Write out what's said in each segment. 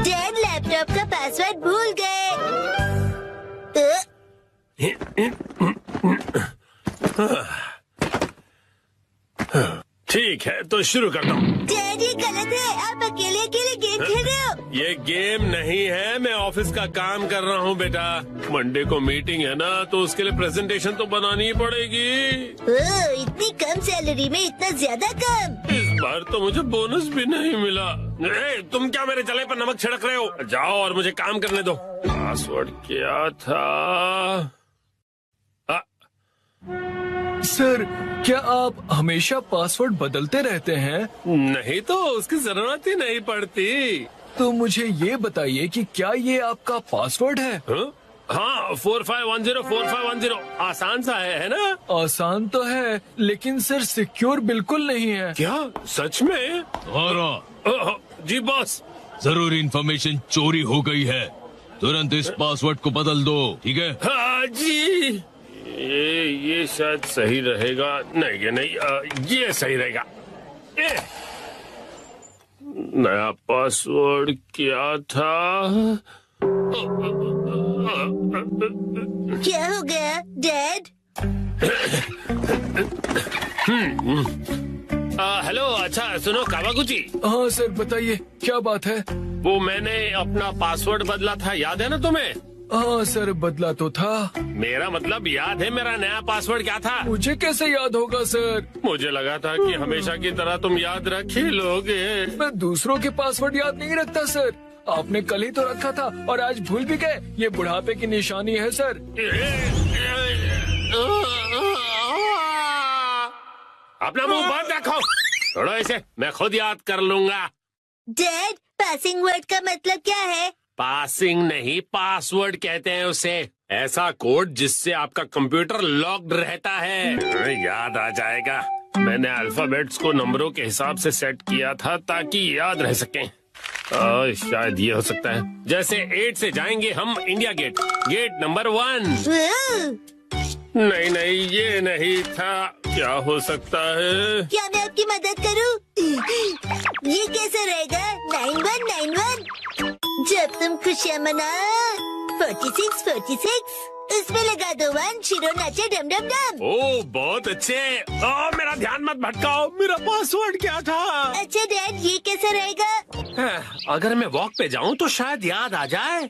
Dad laptop का password भूल गए। ठीक है तो शुरू करता हूँ। डैड ये गलत है, आप अकेले अकेले गेम खेल रहे हो। ये गेम नहीं है, मैं ऑफिस का काम कर रहा हूँ बेटा। मंडे को मीटिंग है ना, तो उसके लिए प्रेजेंटेशन तो बनानी ही पड़ेगी। इतनी कम सैलरी में इतना ज्यादा काम। इस बार तो मुझे बोनस भी नहीं मिला। तुम क्या मेरे जले पर नमक छिड़क रहे हो? जाओ और मुझे काम करने दो। पासवर्ड क्या था? सर, क्या आप हमेशा पासवर्ड बदलते रहते हैं? नहीं तो उसकी जरूरत ही नहीं पड़ती। तो मुझे ये बताइए कि क्या ये आपका पासवर्ड है? हाँ 45104510 आसान सा है ना? आसान तो है, लेकिन सर सिक्योर बिल्कुल नहीं है। क्या सच में? जी बॉस। जरूरी इंफॉर्मेशन चोरी हो गई है, तुरंत इस पासवर्ड को बदल दो, ठीक है? हाँ जी। ये शायद सही रहेगा। नहीं ये नहीं, ये सही रहेगा। नया पासवर्ड क्या था? क्या हो गया डैड? हेलो, अच्छा सुनो कावागुची। हाँ सर, बताइए क्या बात है? वो मैंने अपना पासवर्ड बदला था, याद है ना तुम्हें? हाँ सर, बदला तो था। मेरा मतलब याद है मेरा नया पासवर्ड क्या था? मुझे कैसे याद होगा सर? मुझे लगा था कि हमेशा की तरह तुम याद रख ही लोगे। मैं दूसरों के पासवर्ड याद नहीं रखता सर। आपने कल ही तो रखा था और आज भूल भी गए। ये बुढ़ापे की निशानी है सर। अपना मुंह बंद रखो। छोड़ो इसे, मैं खुद याद कर लूंगा। डैड, पासिंग वर्ड का मतलब क्या है? पासिंग नहीं, पासवर्ड कहते हैं उसे। ऐसा कोड जिससे आपका कंप्यूटर लॉक्ड रहता है। याद आ जाएगा। मैंने अल्फाबेट्स को नंबरों के हिसाब से सेट किया था ताकि याद रह सकें। शायद ये हो सकता है। जैसे 8 से जाएंगे हम इंडिया गेट, गेट नंबर 1। नहीं नहीं, ये नहीं था। क्या हो सकता है? क्या मैं आपकी मदद करूं? ये कैसे रहेगा? 9191। जब तुम खुशियाँ मना 46 उसमें लगा दो 1, शिरो नाचे डम डम डम। ओह बहुत अच्छे। मेरा ध्यान मत भटकाओ, मेरा पासवर्ड क्या था? अच्छा डैड, ये कैसे रहेगा? अगर मैं वॉक पे जाऊं तो शायद याद आ जाए।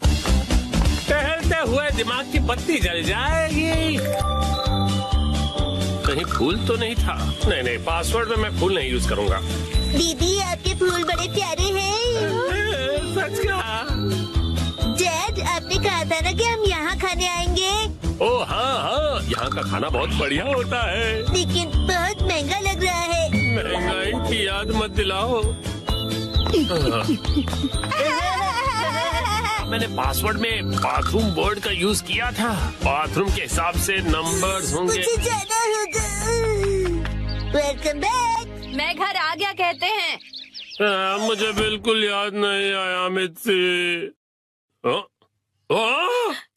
टहलते हुए दिमाग की बत्ती जल जाएगी। कहीं फूल तो नहीं था? नहीं नहीं, पासवर्ड में मैं फूल नहीं यूज करूंगा। दीदी, आपके फूल बड़े प्यारे हैं। सच कहा। डैड, आपने कहा था ना कि हम यहाँ खाने आएंगे। ओह हाँ हाँ, यहाँ का खाना बहुत बढ़िया होता है, लेकिन बहुत महंगा लग रहा है। महंगाई की याद मत दिलाओ। मैंने पासवर्ड में बाथरूम वर्ड का यूज किया था। बाथरूम के हिसाब से नंबर्स होंगे। मुझे जाना होगा। Welcome back. मैं घर आ गया कहते हैं। मुझे बिल्कुल याद नहीं आया मित्सी।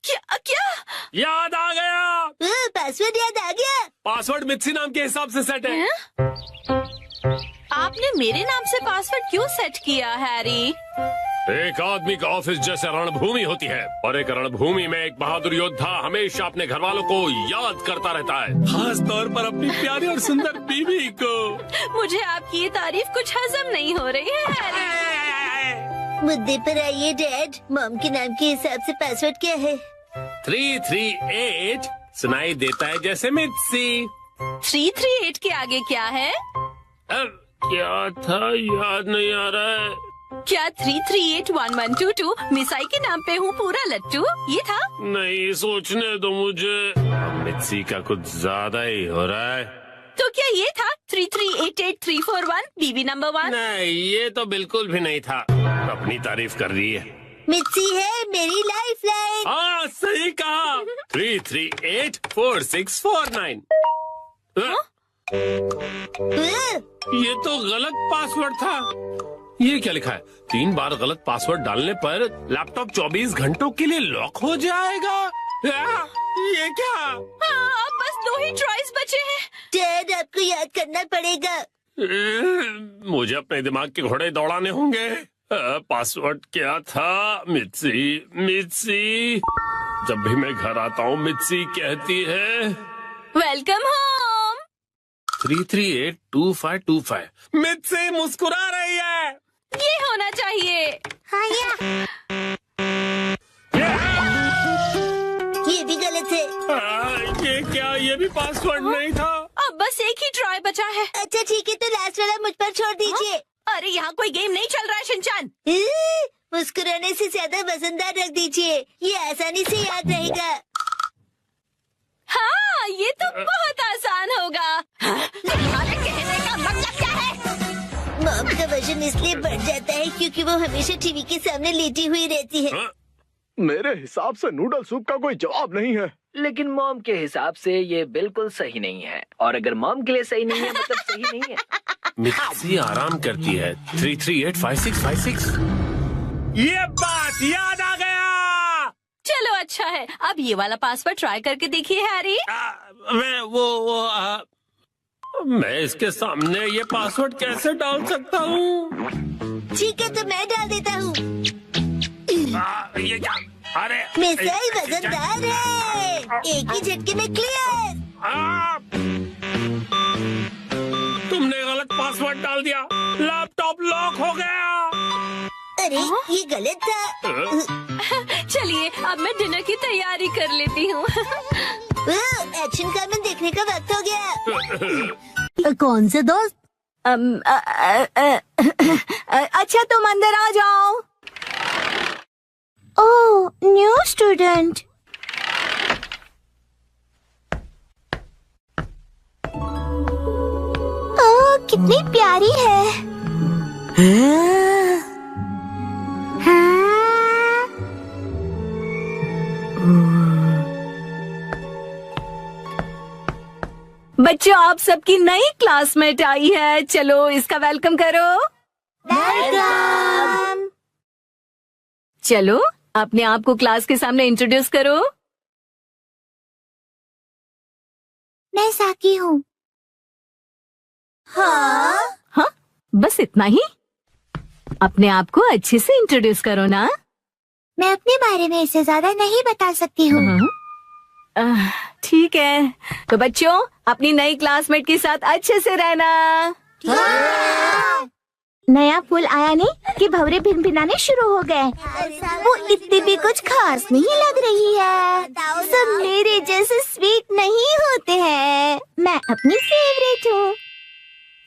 क्या क्या? याद आ गया। पासवर्ड याद आ गया। पासवर्ड मित्सी नाम के हिसाब से सेट है। आपने मेरे नाम से पासवर्ड क्यों सेट किया हैरी? एक आदमी का ऑफिस जैसे रणभूमि होती है, और एक रणभूमि में एक बहादुर योद्धा हमेशा अपने घर वालों को याद करता रहता है, खास तौर पर अपनी प्यारी और सुंदर बीवी को। मुझे आपकी ये तारीफ कुछ हजम नहीं हो रही है हैरी। मुद्दे पर आइए डैड। मॉम के नाम के हिसाब से पासवर्ड क्या है? 338 सुनाई देता है जैसे मित्सी। 338 के आगे क्या है? क्या था, याद नहीं आ रहा है। क्या 3381122 मिसाई के नाम पे हूँ पूरा लट्टू, ये था? नहीं, सोचने दो मुझे। मित्सी का कुछ ज्यादा ही हो रहा है। तो क्या ये था 3388341 बीबी नंबर 1? नहीं, ये तो बिल्कुल भी नहीं था। अपनी तारीफ कर रही है। मिर्ची है मेरी लाइफ लाइन। हाँ सही कहा। 3384649। ये तो गलत पासवर्ड था। ये क्या लिखा है? 3 बार गलत पासवर्ड डालने पर लैपटॉप 24 घंटों के लिए लॉक हो जाएगा। ये क्या? अब बस 2 ही ट्राइज बचे हैं। डैड, आपको याद करना पड़ेगा। मुझे अपने दिमाग के घोड़े दौड़ाने होंगे। पासवर्ड क्या था? मित्सी मित्सी, जब भी मैं घर आता हूँ मित्सी कहती है वेलकम होम। 3382525। मित्सी मुस्कुरा रही है। ये होना चाहिए। हाँ ये भी गलत है। ये क्या? ये भी पासवर्ड नहीं था। अब बस एक ही ट्राई बचा है। अच्छा ठीक है, तो लास्ट वाला मुझ पर छोड़ दीजिए। अरे यहाँ कोई गेम नहीं चल रहा है शिनचान। मुस्कुराने से ज्यादा वजनदार रख दीजिए, ये आसानी से याद रहेगा। हाँ ये तो बहुत आसान होगा। तुम्हारे कहने का मतलब क्या है? मॉम का वजन इसलिए बढ़ जाता है क्योंकि वो हमेशा टीवी के सामने लेटी हुई रहती है। मेरे हिसाब से नूडल सूप का कोई जवाब नहीं है। लेकिन मॉम के हिसाब से ये बिल्कुल सही नहीं है, और अगर मॉम के लिए सही नहीं है मतलब सही नहीं है। मित्सी आराम करती है। 3385656। ये बात याद आ गया। चलो अच्छा है, अब ये वाला पासवर्ड ट्राई करके देखिए हैरी। मैं इसके सामने ये पासवर्ड कैसे डाल सकता हूँ? ठीक है, तो मैं डाल देता हूँ। ये क्या? अरे मिसाइल वजनदार है, एक ही झटके में क्लियर। तुमने गलत पासवर्ड डाल दिया। लैपटॉप लॉक हो गया। अरे ये गलत था। चलिए अब मैं डिनर की तैयारी कर लेती हूँ। एक्शन कार्टून देखने का वक्त हो गया। कौन से दोस्त? अच्छा तुम अंदर आ जाओ। ओह, न्यू स्टूडेंट। ओह, कितनी प्यारी है। बच्चों आप सबकी नई क्लासमेट आई है, चलो इसका वेलकम करो। वेलकम। चलो अपने आप को क्लास के सामने इंट्रोड्यूस करो। मैं साकी हूँ। हाँ बस इतना ही? अपने आप को अच्छे से इंट्रोड्यूस करो ना। मैं अपने बारे में इससे ज्यादा नहीं बता सकती हूँ। ठीक है, तो बच्चों अपनी नई क्लासमेट के साथ अच्छे से रहना। नया फूल आया नहीं कि भंवरे भिनभिनाने शुरू हो गए। वो इतनी भी कुछ खास नहीं लग रही है। सब मेरे जैसे स्वीट नहीं होते हैं। मैं अपनी फेवरेट हूँ।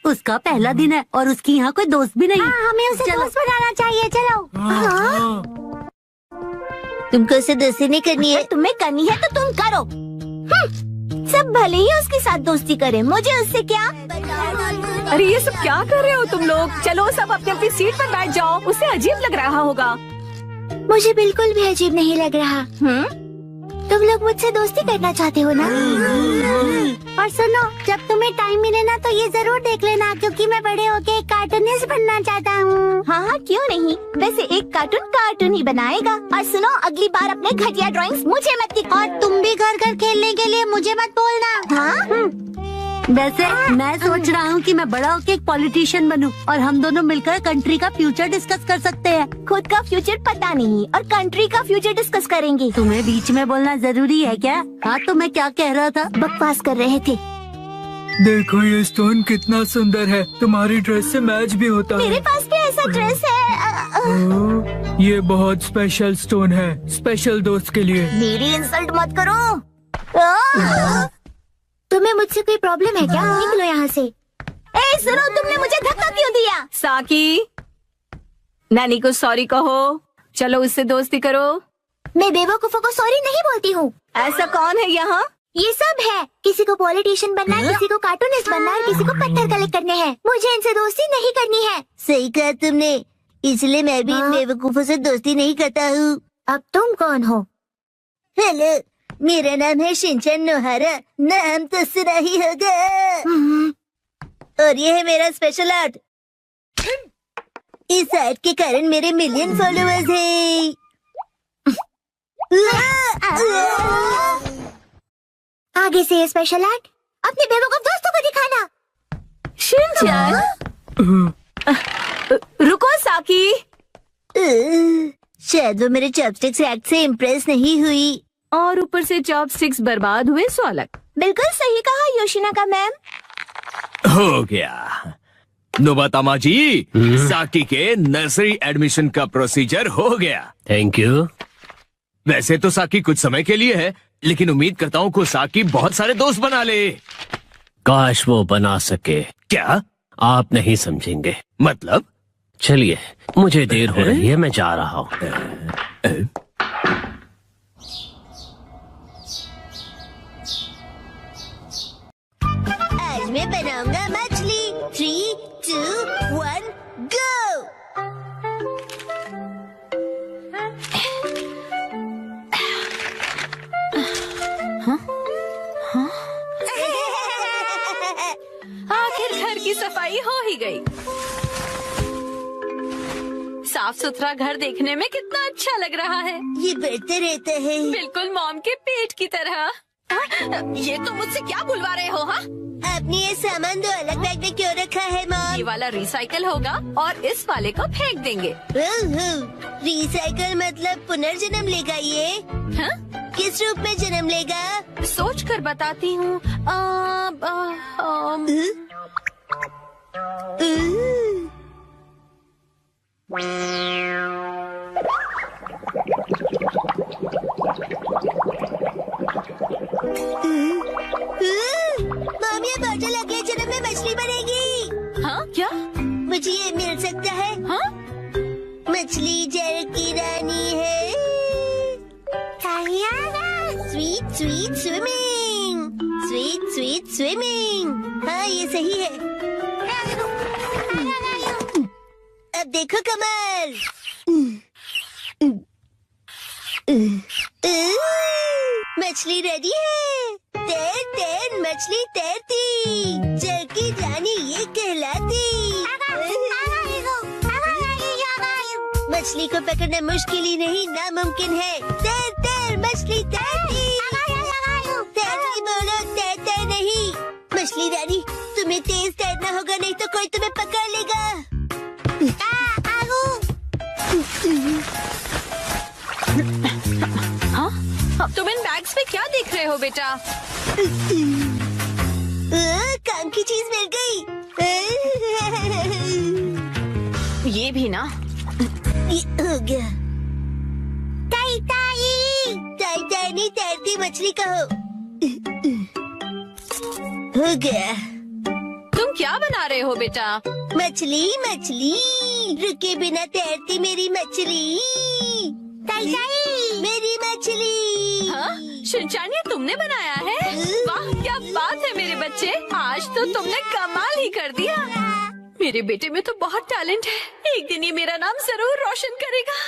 उसका पहला दिन है और उसकी यहाँ कोई दोस्त भी नहीं। हमें उसे दोस्त बनाना चाहिए। चलो। तुमको उसे दोस्ती नहीं करनी है? तुम्हें करनी है तो तुम करो। सब भले ही उसके साथ दोस्ती करें, मुझे उससे क्या। अरे ये सब क्या कर रहे हो तुम लोग? चलो सब अपनी अपनी सीट पर बैठ जाओ। उसे अजीब लग रहा होगा। मुझे बिल्कुल भी अजीब नहीं लग रहा। तुम लोग मुझसे दोस्ती करना चाहते हो ना? और सुनो, जब तुम्हें टाइम मिले ना तो ये जरूर देख लेना, क्योंकि मैं बड़े होके एक कार्टूनिस्ट बनना चाहता हूँ। हाँ क्यों नहीं, वैसे एक कार्टून ही बनाएगा। और सुनो, अगली बार अपने घटिया ड्राइंग्स मुझे मत दिखाओ। और तुम भी घर खेलने के लिए मुझे मत बोलना। हाँ वैसे मैं सोच रहा हूँ कि मैं बड़ा होके एक पॉलिटिशियन बनूं और हम दोनों मिलकर कंट्री का फ्यूचर डिस्कस कर सकते हैं। खुद का फ्यूचर पता नहीं और कंट्री का फ्यूचर डिस्कस करेंगे। तुम्हें बीच में बोलना जरूरी है क्या? हाँ तो मैं क्या कह रहा था? बकवास कर रहे थे। देखो ये स्टोन कितना सुंदर है, तुम्हारी ड्रेस से मैच भी होता है। मेरे पास भी ऐसा ड्रेस है। ये बहुत स्पेशल स्टोन है, स्पेशल दोस्त के लिए। मेरी इंसल्ट मत करो। तुम्हें मुझसे कोई प्रॉब्लम है क्या? निकलो यहाँ से। ए सुनो, तुमने मुझे धक्का क्यों दिया? साकी, नानी को सॉरी कहो। चलो उससे दोस्ती करो। मैं बेवकूफों को सॉरी नहीं बोलती हूँ। ऐसा कौन है यहाँ? ये सब है। किसी को पॉलिटिशियन बनना है, किसी को कार्टूनिस्ट बनना है, किसी को पत्थर कलेक्ट करने हैं। मुझे इनसे दोस्ती नहीं करनी है। सही कहा तुमने, इसलिए मैं भी इन बेवकूफों से दोस्ती नहीं करता हूँ। अब तुम कौन हो? हेलो, मेरा नाम है शिनचैन नोहारा। नाम तो सुना ही होगा। और ये है मेरा स्पेशल आर्ट। इस आर्ट के कारण मेरे मिलियन फॉलोअर्स हैं। आगे से ये स्पेशल आर्ट अपने बेवकूफ दोस्तों को दिखाना। शिनचैन रुको साकी, शायद वो मेरे चॉपस्टिक्स एक्ट से इम्प्रेस नहीं हुई। और ऊपर से चॉपस्टिक्स बर्बाद हुए सो अलग। बिल्कुल सही कहा योशिनाका मैम। हो गया। नोबातामा जी, साकी के नर्सरी एडमिशन का प्रोसीजर हो गया। Thank you. वैसे तो साकी कुछ समय के लिए है, लेकिन उम्मीद करता हूँ को साकी बहुत सारे दोस्त बना ले। काश वो बना सके। क्या? आप नहीं समझेंगे। मतलब? चलिए, मुझे देर हो रही है, मैं जा रहा हूँ। आज मैं बनाऊंगा मछली। 3, 2, 1, गो। आखिर घर की सफाई हो ही गई। साफ सुथरा घर देखने में कितना अच्छा लग रहा है। ये बढ़ते रहता है। बिल्कुल मॉम के पेट की तरह। ये तो मुझसे क्या बुलवा रहे हो? हाँ, आपने ये सामान दो अलग बैग में क्यों रखा है मॉम? ये वाला रिसाइकल होगा और इस वाले को फेंक देंगे। रिसाइकल मतलब पुनर्जन्म लेगा ये? हाँ? किस रूप में जन्म लेगा? सोच कर बताती हूँ। मॉम, ये बॉटल अगले जन्म में मछली बनेगी। हाँ क्या? मुझे ये मिल सकता है? हाँ? मछली जल की रानी है। Sweet sweet swimming, sweet sweet swimming. हाँ, ये सही है। अब देखो कमल। मछली रेडी है। तैर तैर मछली तैरती, जल की रानी ये कहलाती। मछली को पकड़ना मुश्किल ही नहीं, नामुमकिन है। तैर तैर मछली तैरती। तैरती बोलो, तैरते नहीं। मछली रानी, तुम्हें तेज तैरना होगा, नहीं तो कोई तुम्हें पकड़ लेगा। हाँ? तुम इन बैग्स में क्या देख रहे हो बेटा? काम की चीज मिल गई। ये भी ना। ये हो गया। ताई ताई, ताई ताई नहीं, तैरती मछली कहो। हो गया। तुम क्या बना रहे हो बेटा? मछली मछली, रुके बिना तैरती मेरी मछली। ताई ताई, मेरी मछली। हाँ? शिनचैन, ये तुमने बनाया है? वाह, क्या बात है मेरे बच्चे, आज तो तुमने कमाल ही कर दिया। मेरे बेटे में तो बहुत टैलेंट है, एक दिन ये मेरा नाम जरूर रोशन करेगा।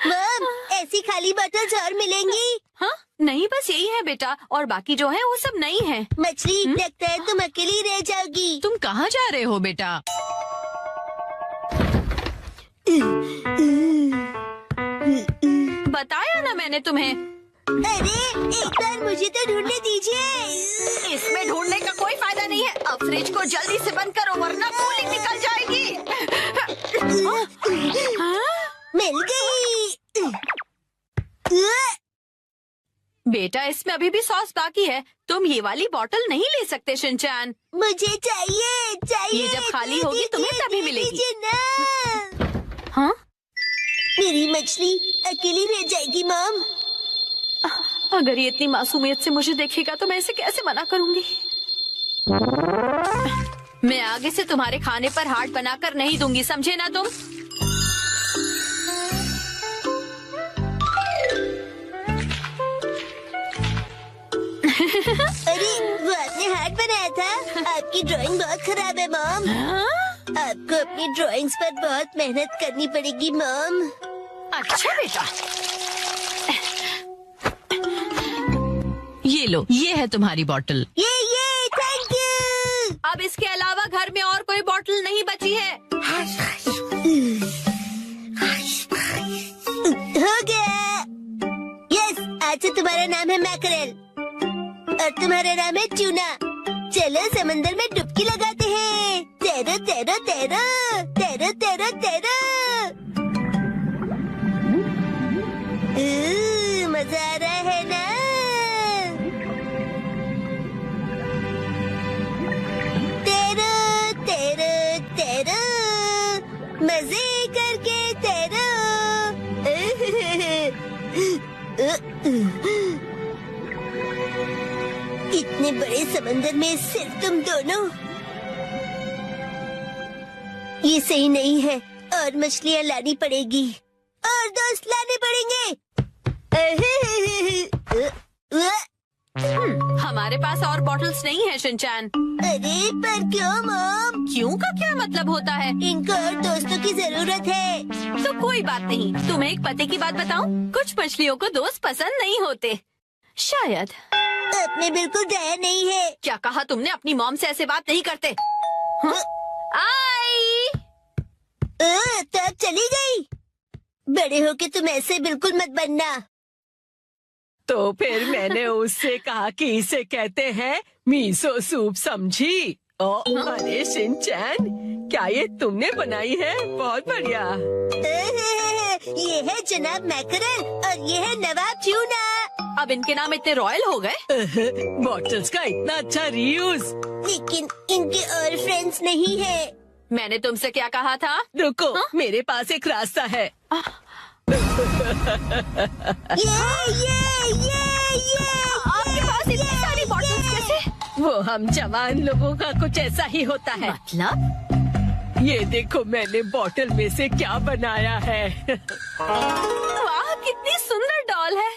मॉम, ऐसी खाली बोतल्स और मिलेंगी? हाँ? नहीं, बस यही है बेटा, और बाकी जो है वो सब नहीं है। मछली, लगता है तुम अकेली रह जाओगी। तुम कहाँ जा रहे हो बेटा? बताया ना मैंने तुम्हें। अरे, एक बार मुझे तो ढूंढने दीजिए। इसमें ढूंढने का कोई फायदा नहीं है। अब फ्रिज को जल्दी से बंद करो वरना कूलिंग निकल जाएगी। मिल गई। बेटा, इसमें अभी भी सॉस बाकी है, तुम ये वाली बोतल नहीं ले सकते शिनचैन। मुझे चाहिए चाहिए। ये जब खाली होगी तुम्हें तभी मिलेगी। दीजिए ना। हाँ? मेरी मछली अकेली रह जाएगी मॉम। अगर ये इतनी मासूमियत से मुझे देखेगा तो मैं इसे कैसे मना करूंगी? मैं आगे से तुम्हारे खाने पर हाथ बनाकर नहीं दूंगी, समझे ना तुम? अरे, वो आपने हार्ट बनाया था। आपकी ड्राइंग बहुत खराब है मॉम। आपको अपनी ड्राइंग्स पर बहुत मेहनत करनी पड़ेगी मॉम। अच्छा बेटा, ये लो, ये है तुम्हारी बोतल। ये थैंक यू। अब इसके अलावा घर में और कोई बोतल नहीं बची है। हो गया। यस, आज से तुम्हारा नाम है मैकरेल और तुम्हारा नाम है ट्यूना। चलो समंदर में डुबकी लगाते हैं। तैरो तैरो तैरो, तैरो तैरो तैरो। मजा आ रहा है ना? तेरो तेरो तेरो मजे करके तेरो। इतने बड़े समंदर में सिर्फ तुम दोनों, ये सही नहीं है। और मछलियाँ लानी पड़ेगी और दोस्त लाने पड़ेंगे। हमारे पास और बॉटल्स नहीं है शिनचैन। अरे पर क्यों मॉम? क्यों का क्या मतलब होता है? इनको और दोस्तों की जरूरत है। तो कोई बात नहीं। तुम्हें एक पते की बात बताऊं? कुछ मछलियों को दोस्त पसंद नहीं होते। शायद। आपने बिल्कुल डरा नहीं है। क्या कहा तुमने? अपनी मॉम से ऐसे बात नहीं करते। आई। तो अब चली गई। बड़े होके तुम ऐसे बिल्कुल मत बनना। तो फिर मैंने उससे कहा कि इसे कहते हैं मीसो सूप, समझी? अरे शिनचैन, क्या ये तुमने बनाई है? बहुत बढ़िया। ये है जनाब मैकरल और ये है नवाब ट्यूना। अब इनके नाम इतने रॉयल हो गए। बॉटल्स का इतना अच्छा रीयूज। लेकिन इनके और फ्रेंड्स नहीं है। मैंने तुमसे क्या कहा था? रुको, मेरे पास एक रास्ता है। आपके पास इतनी सारी बॉटल्स कैसे? वो हम जवान लोगों का कुछ ऐसा ही होता है। मतलब? ये देखो मैंने बॉटल में से क्या बनाया है। वाह, कितनी सुंदर डॉल है।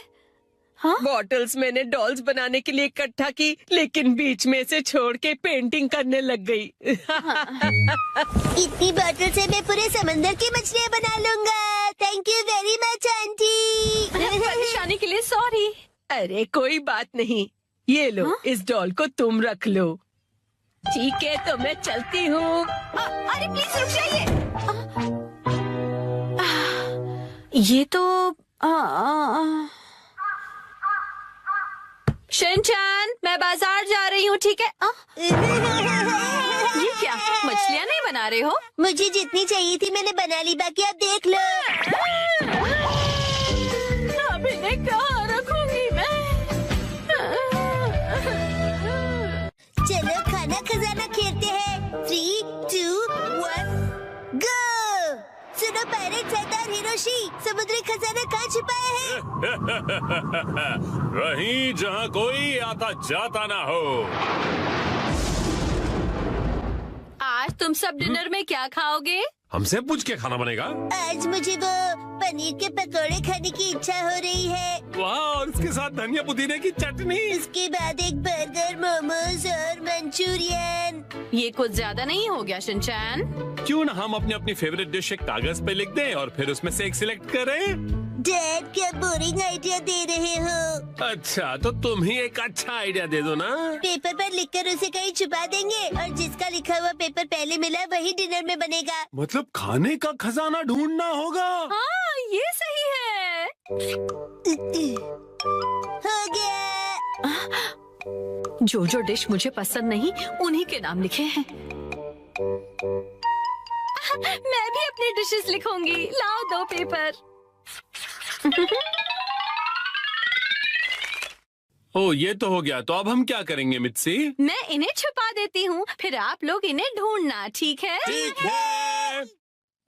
हाँ? बॉटल्स मैंने डॉल्स बनाने के लिए इकट्ठा की, लेकिन बीच में से छोड़ के पेंटिंग करने लग गई। इतनी बॉटल से मैं पूरे समंदर की मछलियाँ बना लूंगा। Thank you very much aunty. परेशानी के लिए सॉरी। अरे कोई बात नहीं, ये लो। हाँ? इस डॉल को तुम रख लो। ठीक है, तो मैं चलती हूँ। अरे प्लीज रुक जाइए। ये तो शिनचैन, मैं बाजार जा रही हूँ, ठीक है? ये क्या, मछलियाँ नहीं बना रहे हो? मुझे जितनी चाहिए थी मैंने बना ली, बाकी आप देख लो। अब इन्हें कहाँ रखूंगी मैं? चलो खाना खजाना खेलते हैं। 3, 2, 1, गो। सुनो पायरेट सरदार हिरोशी, समुद्री खजाना कहाँ छिपाया है? वहीं जहाँ कोई आता जाता ना हो। आज तुम सब डिनर में क्या खाओगे? हमसे पूछ के खाना बनेगा। आज मुझे वो पनीर के पकौड़े खाने की इच्छा हो रही है। वाह, और उसके साथ धनिया पुदीने की चटनी। इसके बाद एक बर्गर, मोमोज और मंचूरियन। ये कुछ ज्यादा नहीं हो गया शिनचैन? क्यों ना हम अपनी अपनी फेवरेट डिश एक कागज पे लिख दें और फिर उसमें से एक सिलेक्ट करें। डैड, क्या बोरिंग आइडिया दे रहे हो? अच्छा, तो तुम ही एक अच्छा आइडिया दे दो ना। पेपर पर लिखकर उसे कहीं छुपा देंगे और जिसका लिखा हुआ पेपर पहले मिला वही डिनर में बनेगा। मतलब खाने का खजाना ढूंढना होगा। हाँ, ये सही है। हो गया। जो जो डिश मुझे पसंद नहीं, उन्हीं के नाम लिखे हैं। मैं भी अपनी डिशेस लिखूंगी। लाओ 2 पेपर। ओ, ये तो हो गया। तो अब हम क्या करेंगे मित्सी? मैं इन्हें छुपा देती हूँ, फिर आप लोग इन्हें ढूंढना, ठीक है? ठीक है।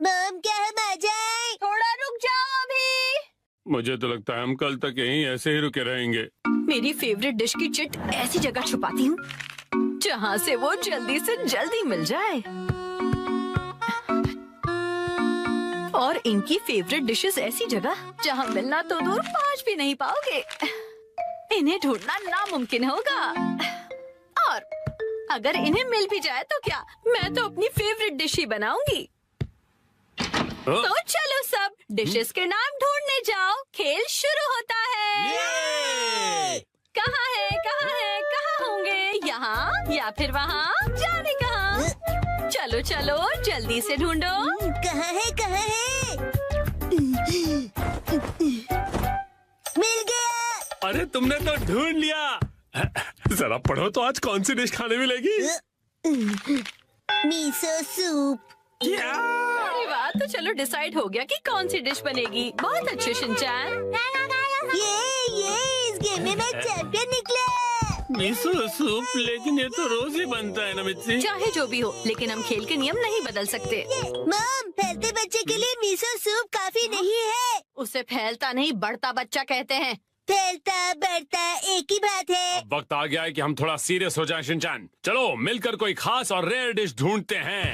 मॉम, क्या हम आ जाएं? थोड़ा रुक जाओ अभी। मुझे तो लगता है हम कल तक यहीं ऐसे ही रुके रहेंगे। मेरी फेवरेट डिश की चिट ऐसी जगह छुपाती हूँ जहाँ से वो जल्दी से जल्दी मिल जाए। और इनकी फेवरेट डिशेस ऐसी जगह जहाँ मिलना तो दूर, पहुँच भी नहीं पाओगे। इन्हें ढूंढना नामुमकिन होगा। और अगर इन्हें मिल भी जाए तो क्या, मैं तो अपनी फेवरेट डिश ही बनाऊंगी। तो चलो सब डिशेस के नाम ढूंढने जाओ। खेल शुरू होता है। कहाँ है, कहाँ है, कहाँ होंगे? यहाँ या फिर वहाँ? जाने कहाँ? चलो चलो जल्दी से ढूंढो। कहाँ है, कहाँ है? मिल गया। अरे तुमने तो ढूंढ लिया। जरा पढ़ो तो आज कौन सी डिश खाने मिलेगी? मीसो सूप। अरे वाह, तो चलो डिसाइड हो गया कि कौन सी डिश बनेगी। बहुत अच्छे शिनचैन। चैंपियन निकले। मिसो सूप, लेकिन ये तो रोज ही बनता है ना मिर्ची। चाहे जो भी हो, लेकिन हम खेल के नियम नहीं बदल सकते। मॉम, फैलते बच्चे के लिए मिसो सूप काफी नहीं है। उसे फैलता नहीं बढ़ता बच्चा कहते हैं। फैलता बढ़ता एक ही बात है। अब वक्त आ गया है कि हम थोड़ा सीरियस हो जाएं शिनचैन। चलो मिलकर कोई खास और रेयर डिश ढूंढते हैं।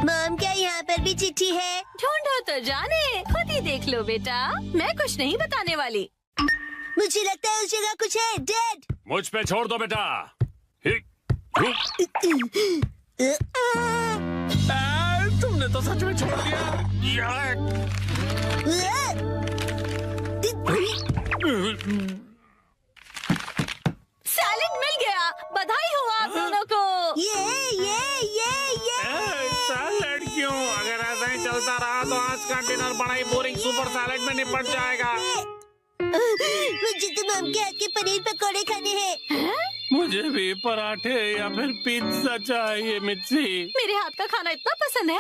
मॉम, क्या यहाँ पर भी चिट्ठी है? ढूंढो तो जाने, खुद ही देख लो बेटा। मैं कुछ नहीं बताने वाली। मुझे लगता है उस जगह कुछ है। डैड, मुझ पे छोड़ दो बेटा। तुमने तो सच में छोड़ दिया। सैलेड मिल गया, बधाई हो आप दोनों को। ये सैलेड क्यों? अगर ऐसा ही चलता रहा तो आज का डिनर बड़ा ही बोरिंग सुपर सैलेड में निपट जाएगा। मुझे तो मॉम के हाथ के पनीर पकौड़े खाने हैं। मुझे भी पराठे या फिर पिज्जा चाहिए मिर्ची। मेरे हाथ का खाना इतना पसंद है।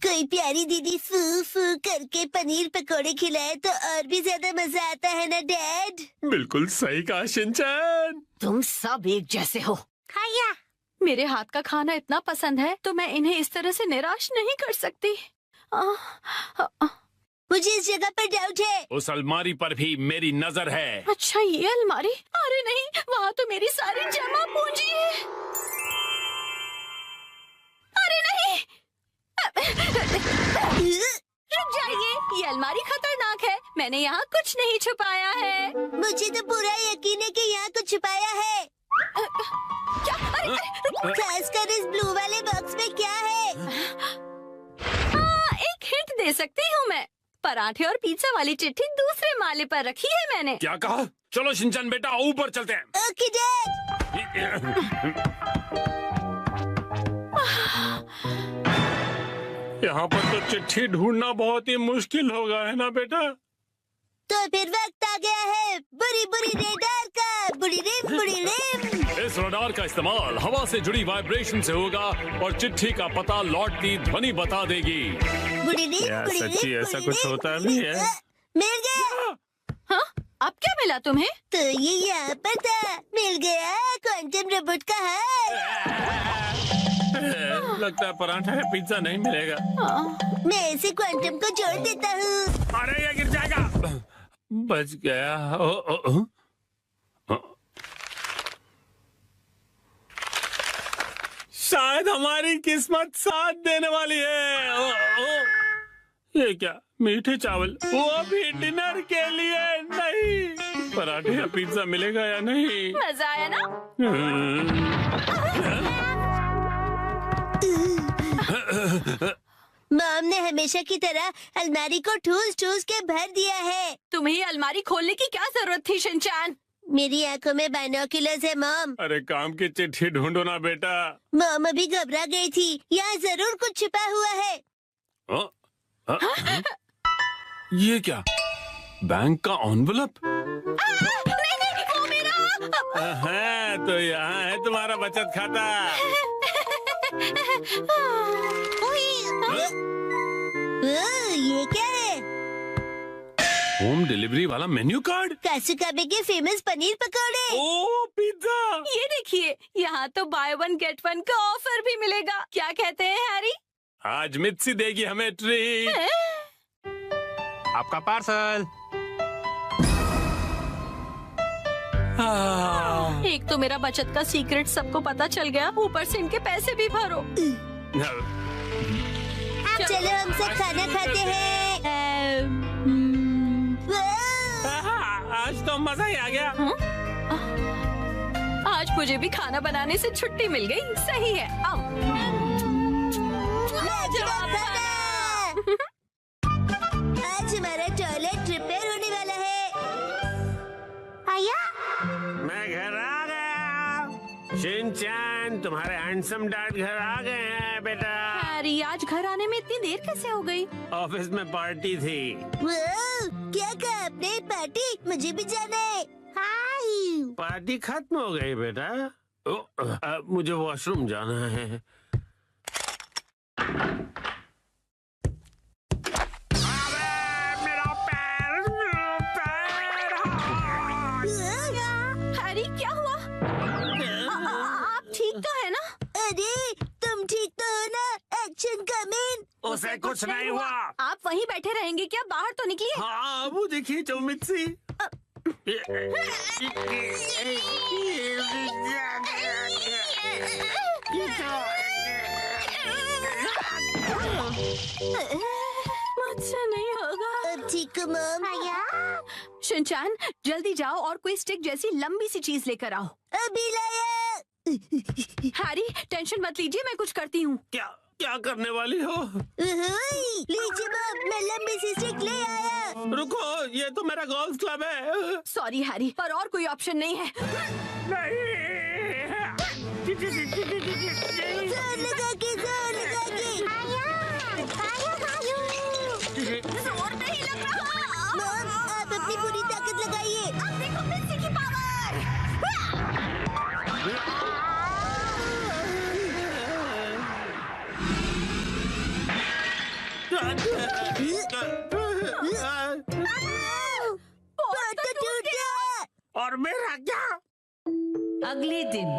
कोई प्यारी दीदी फू फू करके पनीर पकौड़े खिलाए तो और भी ज्यादा मजा आता है ना डैड? बिल्कुल सही कहा शिनचैन। तुम सब एक जैसे हो। खाया। मेरे हाथ का खाना इतना पसंद है तो मैं इन्हें इस तरह से निराश नहीं कर सकती। मुझे इस जगह पर डाउट है। उस अलमारी पर भी मेरी नजर है। अच्छा, ये अलमारी? अरे नहीं, वहाँ तो मेरी सारी जमा पूंजी है। अरे नहीं, रुक जाइए, ये अलमारी खतरनाक है। मैंने यहाँ कुछ नहीं छुपाया है। मुझे तो पूरा यकीन है कि यहाँ कुछ छुपाया है। क्या? अरे, खासकर इस ब्लू वाले बॉक्स में क्या है? हाँ, एक हिंट दे सकती हूँ मैं। पराठे और पिज्जा वाली चिट्ठी दूसरे माले पर रखी है मैंने। क्या कहा? चलो शिनचैन बेटा, ऊपर चलते हैं। Okay dad. यहाँ पर तो चिट्ठी ढूंढना बहुत ही मुश्किल होगा, है ना बेटा? तो फिर वक्त आ गया है बुरी बुरी रेडार का। बुरी रिम। इस रडार का इस्तेमाल हवा से जुड़ी वाइब्रेशन से होगा और चिट्ठी का पता लौटती ध्वनि बता देगी। बुरी रिम। क्या सच्ची ऐसा कुछ होता भी है? मिल गया। हाँ, अब क्या मिला तुम्हें? तो ये यहाँ पर था। मिल गया क्वांटम रोबोट का हार। लगता है पराठा या पिज्जा नहीं मिलेगा। मैं इसे क्वांटम को जोड़ देता हूँ। अरे ये गिर जाएगा। बच गया। शायद हमारी किस्मत साथ देने वाली है। ये क्या? मीठे चावल, वो भी डिनर के लिए नहीं। पराठे या पिज्जा मिलेगा या नहीं? मजा आया ना? मॉम ने हमेशा की तरह अलमारी को ठूस के भर दिया है। तुम्हें अलमारी खोलने की क्या जरूरत थी शिनचैन? मेरी आंखों में बाइनोक्यूलर्स है मॉम। अरे काम की चिट्ठी ढूंढो ना बेटा। मॉम अभी घबरा गई थी। यहाँ जरूर कुछ छिपा हुआ है। ये क्या? बैंक का एनवेलप? नहीं, वो मेरा। है तो यहाँ है तुम्हारा बचत खाता। ये क्या है? होम डिलीवरी वाला मेन्यू कार्ड। कासुकाबे के फेमस पनीर पकौड़े। ओ पिज्जा। ये देखिए, यहाँ तो बाय वन गेट वन का ऑफर भी मिलेगा। क्या कहते हैं हैरी? आज मित्सी देगी हमें ट्रीट। आपका पार्सल। एक तो मेरा बचत का सीक्रेट सबको पता चल गया, ऊपर से इनके पैसे भी भरो। चलो हम सब खाना खाते हैं। आज तो मजा ही आ गया। आज मुझे भी खाना बनाने से छुट्टी मिल गई। सही है। आज हमारा टॉयलेट रिपेयर होने वाला है। आया? मैं घर आ गया। शिनचैन, तुम्हारे हैंडसम डैड घर आ गए हैं बेटा। हैरी, आज घर आने में इतनी देर कैसे हो गई? ऑफिस में पार्टी थी। क्या कहा आपने? पार्टी? मुझे भी जाना है। हाय। पार्टी खत्म हो गई बेटा। मुझे वॉशरूम जाना है। उसे कुछ नहीं हुआ। आप वहीं बैठे रहेंगे क्या? बाहर तो निकलिए। हाँ वो देखिए चौमित्सी। मुझसे नहीं होगा। अब ठीक है मम। शिनचैन जल्दी जाओ और कोई स्टिक जैसी लंबी सी चीज लेकर आओ। अभी लाया। हैरी टेंशन मत लीजिए, मैं कुछ करती हूँ। क्या क्या करने वाली हो? लीजिए मम, मैं लंबी सी स्टिक ले आया। रुको, ये तो मेरा गोल्फ क्लब है। सॉरी हैरी, पर और कोई ऑप्शन नहीं है। जोर लगा के जोर नहीं लग रहा। मम, आप अपनी पूरी ताकत लगाइए। अब देखो मिस्सी की पावर। बहुत तो टूट गया। और मेरा क्या? अगले दिन।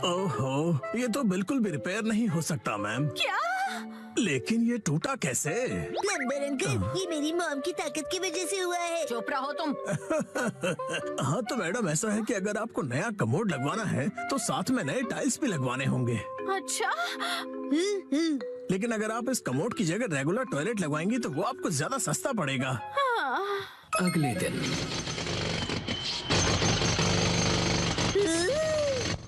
ओहो, ये तो बिल्कुल भी रिपेयर नहीं हो सकता मैम। क्या? लेकिन ये टूटा कैसे? प्लम्बर अंकल, ये मेरी मॉम की ताकत की वजह से हुआ है। चुप रहो तुम। हाँ तो मैडम ऐसा है कि अगर आपको नया कमोड लगवाना है तो साथ में नए टाइल्स भी लगवाने होंगे। अच्छा, लेकिन अगर आप इस कमोड की जगह रेगुलर टॉयलेट लगवाएंगी तो वो आपको ज्यादा सस्ता पड़ेगा। अगले दिन।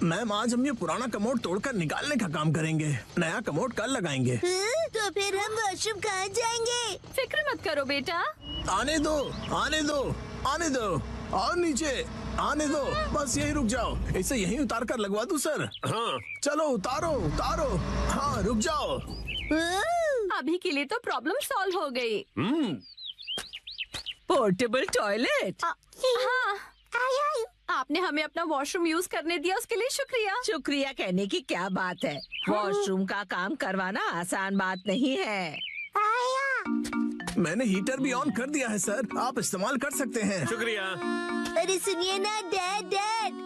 मैम आज हम ये पुराना कमोड तोड़कर निकालने का काम करेंगे। नया कमोड कल लगाएंगे। तो फिर हम वॉशरूम कहाँ जाएंगे? फिक्र मत करो बेटा। आने दो, आने दो, आने दो, और नीचे आने दो। बस यही रुक जाओ, इसे यहीं उतार कर लगवा दूं सर? हाँ चलो उतारो उतारो। हाँ रुक जाओ। अभी के लिए तो प्रॉब्लम सॉल्व हो गई। Portable toilet. हाँ, आपने हमें अपना वॉशरूम यूज करने दिया, उसके लिए शुक्रिया। शुक्रिया कहने की क्या बात है। वॉशरूम का काम करवाना आसान बात नहीं है। मैंने हीटर भी ऑन कर दिया है सर, आप इस्तेमाल कर सकते हैं। शुक्रिया। अरे सुनिए ना डैड,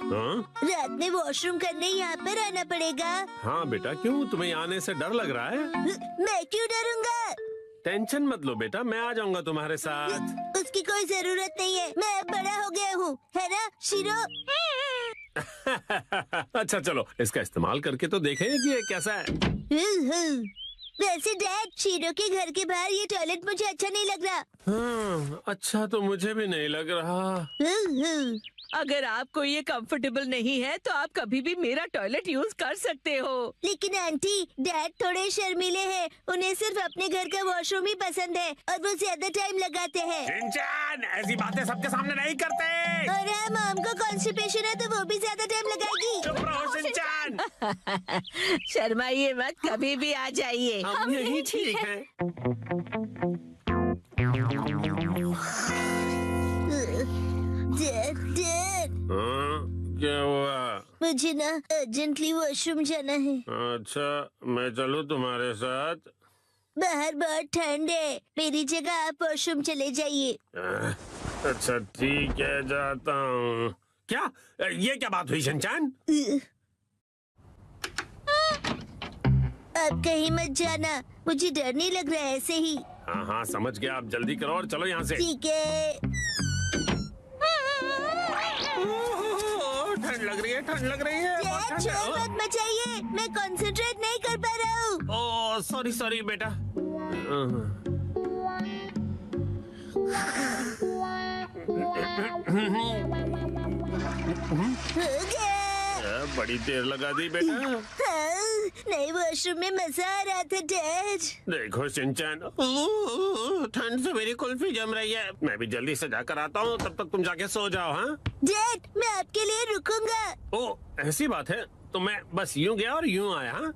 हाँ रात में वॉशरूम करने यहाँ पर आना पड़ेगा। हाँ बेटा, क्यों तुम्हें आने से डर लग रहा है? मैं क्यों डरूंगा? टेंशन मत लो बेटा, मैं आ जाऊंगा तुम्हारे साथ। उसकी कोई जरूरत नहीं है, मैं अब बड़ा हो गया हूँ, है ना शिरो? अच्छा चलो, इसका इस्तेमाल करके तो देखें कि ये कैसा है। वैसे डैड, शिरो के घर के बाहर ये टॉयलेट मुझे अच्छा नहीं लग रहा। हाँ, अच्छा तो मुझे भी नहीं लग रहा। अगर आपको ये कंफर्टेबल नहीं है तो आप कभी भी मेरा टॉयलेट यूज कर सकते हो। लेकिन आंटी, डैड थोड़े शर्मीले हैं, उन्हें सिर्फ अपने घर का वॉशरूम ही पसंद है और वो ज्यादा टाइम लगाते हैं। शिनचैन, ऐसी बातें सबके सामने नहीं करते। और हाँ, मॉम को कॉन्स्टिपेशन है तो वो भी ज्यादा टाइम लगाएगी। चुप रहो शिनचैन। शर्माइए मत, कभी भी आ जाइए। हम यही ठीक है। डैड, क्या हुआ? मुझे ना अर्जेंटली वॉशरूम जाना है। अच्छा, मैं चलूं तुम्हारे साथ? बाहर बहुत ठंड है, मेरी जगह आप वॉशरूम चले जाइए। अच्छा ठीक है, जाता हूँ। क्या ये क्या बात हुई शिनचैन? आप कहीं मत जाना, मुझे डर नहीं लग रहा है ऐसे ही। हाँ हाँ समझ गया, आप जल्दी करो और चलो यहाँ से। ठीक है। ठंड लग रही है, ठंड लग रही है। बहुत ठंड है। शोर मत मचाइए, मैं कंसंट्रेट नहीं कर पा रहा हूँ। ओह सॉरी सॉरी बेटा। हो गया। बड़ी देर लगा दी बेटा। हाँ, नए वॉशरूम में मजा आ रहा था डैड। देखो शिनचैन, ठंड से मेरी कुल्फी जम रही है। मैं भी जल्दी से जाकर आता हूँ, तब तक तुम जाके सो जाओ। हाँ डैड, मैं आपके लिए रुकूंगा। ओह ऐसी बात है, तो मैं बस यूं गया और यूं आया। हाँ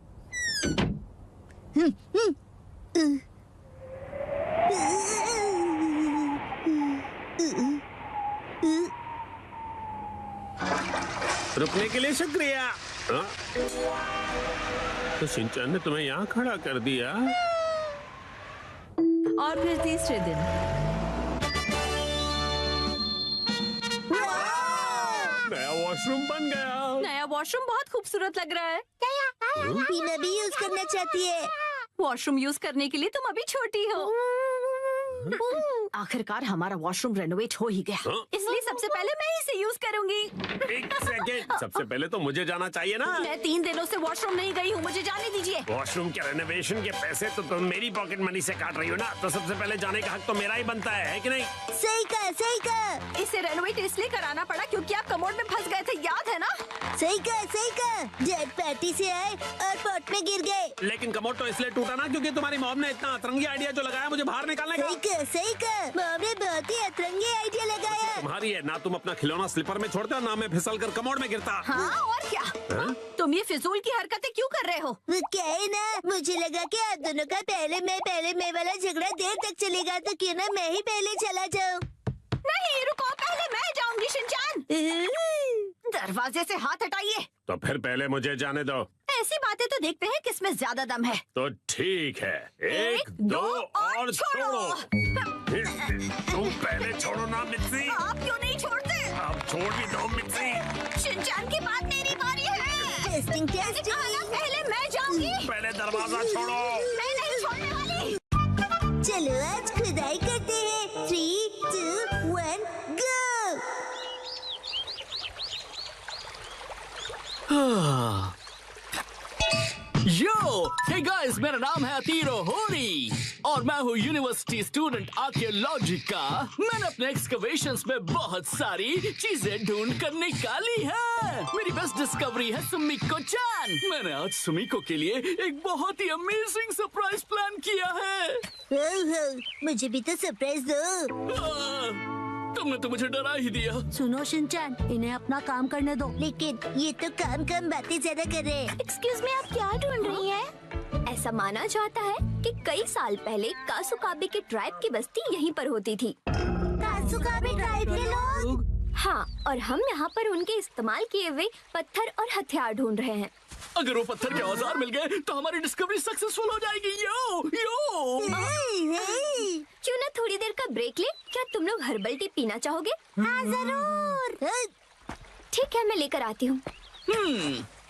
रुकने के लिए शुक्रिया। हाँ? तो शिनचैन ने तुम्हें यहाँ खड़ा कर दिया। और फिर तीसरे दिन नया वॉशरूम बन गया। नया वॉशरूम बहुत खूबसूरत लग रहा है। टीना भी यूज करना चाहती है। वॉशरूम यूज करने के लिए तुम अभी छोटी हो। आखिरकार हमारा वॉशरूम रेनोवेट हो ही गया। इसलिए सबसे पहले मैं इसे यूज करूंगी। एक सेकेंड, सबसे पहले तो मुझे जाना चाहिए ना। मैं 3 दिनों से वॉशरूम नहीं गई हूँ, मुझे जाने दीजिए। वॉशरूम के रेनोवेशन के पैसे तो तुम मेरी पॉकेट मनी से काट रही हो ना, तो सबसे पहले जाने का हक तो मेरा ही बनता है कि नहीं? सही कहा, सही कहा, इसे रेनोवेट इसलिए कराना पड़ा क्योंकि आप कमोड में फंस गए थे, याद है ना? सही कहा, सही कहा। डैड पार्टी से आए और पॉट में गिर गए। लेकिन कमोड तो इसलिए टूटा ना क्योंकि तुम्हारी मॉम ने इतना अतरंगी आइडिया जो लगाया मुझे बाहर निकालने का। सही कहा, सही कहा। मॉम ने बहुत ही अतरंगी आइडिया लगाया। तुम्हारी है ना, तुम अपना खिलौना स्लीपर में छोड़ते हो ना मैं फिसल कर कमोड में गिरता। हाँ और क्या? तुम ये फिजूल की हरकतें क्यों कर रहे हो? वो क्या है ना, मुझे लगा कि आप दोनों का पहले मैं वाला झगड़ा देर तक चलेगा, तो क्यों ना मैं ही पहले चला जाऊं। नहीं रुको, पहले मैं जाऊंगी शिनचान। दरवाजे से हाथ हटाइए। तो फिर पहले मुझे जाने दो। ऐसी बातें तो देखते हैं किसमें ज्यादा दम है। तो ठीक है, 1 2 और छोड़ो। तुम पहले छोड़ो ना मित्सी। आप क्यों नहीं छोड़ते? आप छोड़ भी दो मित्सी। शिनचान की बात मेरी बारी है। टेस्टिंग मैंने कहा ना, पहले मैं जाऊंगी। पहले दरवाजा छोड़ो। मैं नहीं छोड़ने वाली। चलो आज खुदाई करते हैं। 3 2 1 गो। यो, हे गाइस, मेरा नाम है अतीरो होरी और मैं हूँ यूनिवर्सिटी स्टूडेंट आर्कियोलॉजी का। मैंने अपने एक्सकवेशंस में बहुत सारी चीजें ढूंढ कर निकाली है। मेरी बेस्ट डिस्कवरी है सुमिको चान। मैंने आज सुमिको के लिए एक बहुत ही अमेजिंग सरप्राइज प्लान किया है। हो, मुझे भी तो सरप्राइज दो। तुमने तो मुझे डरा ही दिया। सुनो शिनचैन, इन्हें अपना काम करने दो। लेकिन ये तो काम बातें ज्यादा कर रहे हैं। एक्सक्यूज मी, आप क्या ढूंढ रही हैं? ऐसा माना जाता है कि कई साल पहले कासुकाबे के ट्राइब की बस्ती यहीं पर होती थी। कासुकाबे ट्राइब के लोग? हाँ, और हम यहाँ पर उनके इस्तेमाल किए हुए पत्थर और हथियार ढूंढ रहे हैं। अगर वो पत्थर के औजार मिल गए तो हमारी डिस्कवरी सक्सेसफुल हो जाएगी। यो यो। क्यों ना थोड़ी देर का ब्रेक ले? क्या तुम लोग हर्बल टी पीना चाहोगे? हाँ जरूर। ठीक है, मैं लेकर आती हूँ।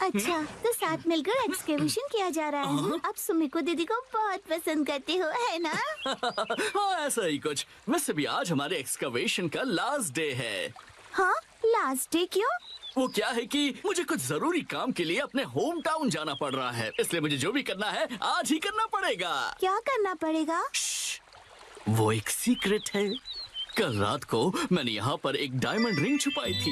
अच्छा, तो साथ मिलकर एक्सकेवेशन किया जा रहा है। अब सुमिको दीदी को बहुत पसंद करती हो, है ना? हाँ, ऐसा ही कुछ। वैसे भी आज हमारे एक्सकवेशन का लास्ट डे है। हाँ, लास्ट डे क्यों? वो क्या है कि मुझे कुछ जरूरी काम के लिए अपने होम टाउन जाना पड़ रहा है, इसलिए मुझे जो भी करना है आज ही करना पड़ेगा। क्या करना पड़ेगा? वो एक सीक्रेट है। कल रात को मैंने यहाँ पर एक डायमंड रिंग छुपाई थी।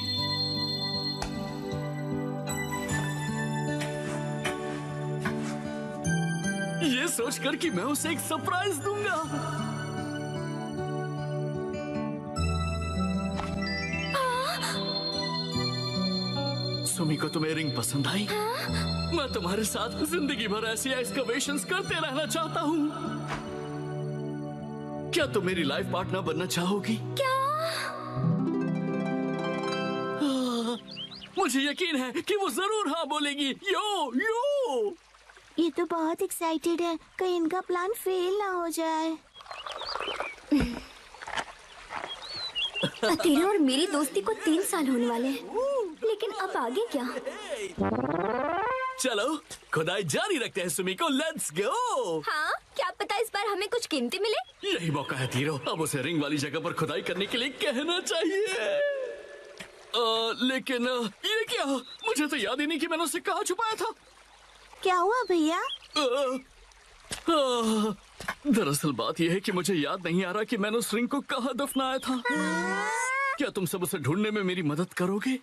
ये सोचकर कि मैं उसे एक सरप्राइज दूंगा। सुमिको, तुम्हें रिंग पसंद आई? मैं तुम्हारे साथ जिंदगी भर ऐसी एक्सकवेशंस करते रहना चाहता हूँ। क्या तुम मेरी लाइफ पार्टनर बनना चाहोगी? क्या? मुझे यकीन है कि वो जरूर हाँ बोलेगी। यो यो। ये तो बहुत एक्साइटेड है, कहीं इनका प्लान फेल ना हो जाए। तेरे और मेरी दोस्ती को 3 साल होने वाले हैं, लेकिन अब आगे क्या? चलो खुदाई जारी रखते हैं सुमिको, लेट्स गो। हाँ, क्या पता इस बार हमें कुछ कीमती मिले। यही मौका है तीरो, अब उसे रिंग वाली जगह पर खुदाई करने के लिए कहना चाहिए। लेकिन ये क्या? मुझे तो याद ही नहीं कि मैंने उसे कहाँ छुपाया था। क्या हुआ भैया? दरअसल बात यह है कि मुझे याद नहीं आ रहा कि मैंने उस रिंग को कहाँ दफनाया था। क्या तुम सब उसे ढूंढने में मेरी मदद करोगे?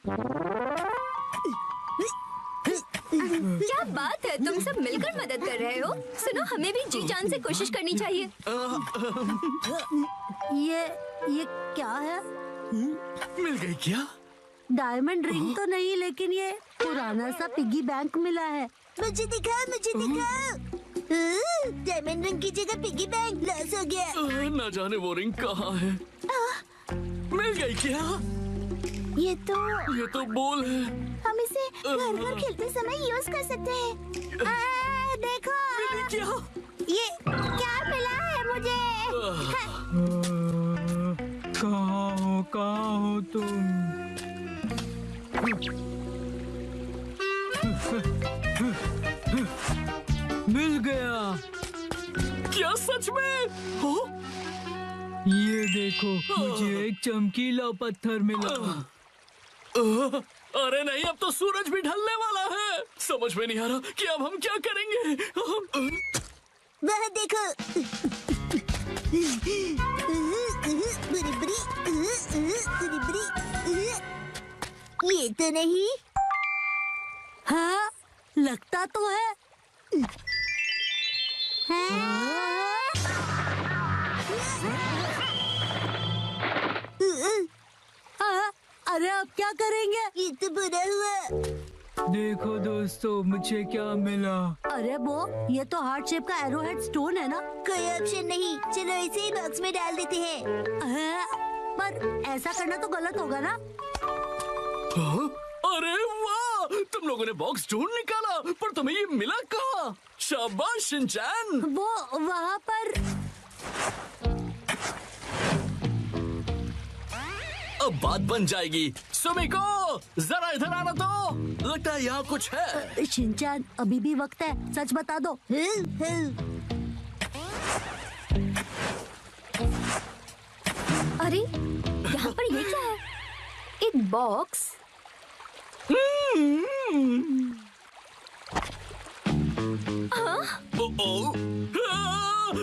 क्या बात है, तुम सब मिलकर मदद कर रहे हो। सुनो, हमें भी जी जान से कोशिश करनी चाहिए। ये क्या है? मिल गई क्या? डायमंड रिंग तो नहीं, लेकिन ये पुराना सा पिगी बैंक मिला है। मुझे दिखा, मुझे दिखा। डायमंड रिंग की जगह पिगी बैंक लॉस हो गया। न जाने वो रिंग कहाँ है। मिल गई क्या? ये तो बोल है। हम इसे घर पर खेलते समय यूज कर सकते हैं। देखो, मिली क्या? ये क्या मिला है मुझे? कहाँ हो तुम? मिल गया। क्या सच में? हो? ये देखो, मुझे एक चमकीला पत्थर मिला। अरे नहीं, अब तो सूरज भी ढलने वाला है। समझ में नहीं आ रहा कि अब हम क्या करेंगे। वह देखो। ये तो नहीं। हाँ, लगता तो है। हाँ, अरे अब क्या करेंगे? ये तो बुरा हुआ। देखो दोस्तों, मुझे क्या मिला। अरे वो, ये तो हार्ट शेप का एरोहेड स्टोन है ना? कोई ऑप्शन नहीं, चलो इसे ही बॉक्स में डाल देते हैं। पर ऐसा करना तो गलत होगा ना? अरे वाह, तुम लोगों ने बॉक्स ढूंढ निकाला, पर तुम्हें ये मिला कहाँ? शाबाश शिनचैन। वो वहाँ पर। अब बात बन जाएगी। सुमिको, जरा इधर आना तो। लगता है यहाँ कुछ है। शिनचैन, अभी भी वक्त है, सच बता दो। अरे यहाँ पर ये क्या है? एक बॉक्स।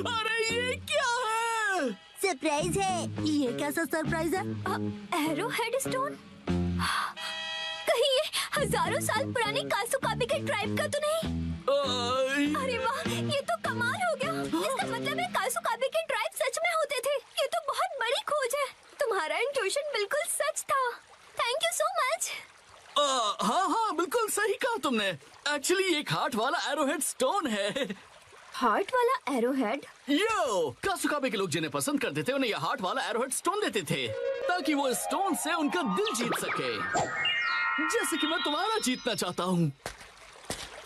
अरे ये क्या है? सरप्राइज है। ये कैसा सरप्राइज है? Arrow head stone? कहीं ये हजारों साल पुराने कासुकाबे के ट्राइब का तो नहीं? अरे वाह, ये तो कमाल हो गया। इसका मतलब है कासुकाबे के ट्राइब सच में होते थे। ये तो बहुत बड़ी खोज है। तुम्हारा इंट्यूशन बिल्कुल सच था। Thank you so much. हाँ हाँ, बिल्कुल सही कहा तुमने। एक्चुअली एक हार्ट वाला एरोहेड स्टोन है। हार्ट वाला एरोहेड? यो, कासुकाबे के लोग जिन्हें पसंद करते थे उन्हें यह हार्ट वाला एरोहेड स्टोन देते थे, ताकि वो स्टोन से उनका दिल जीत सके, जैसे कि मैं तुम्हारा जीतना चाहता हूँ।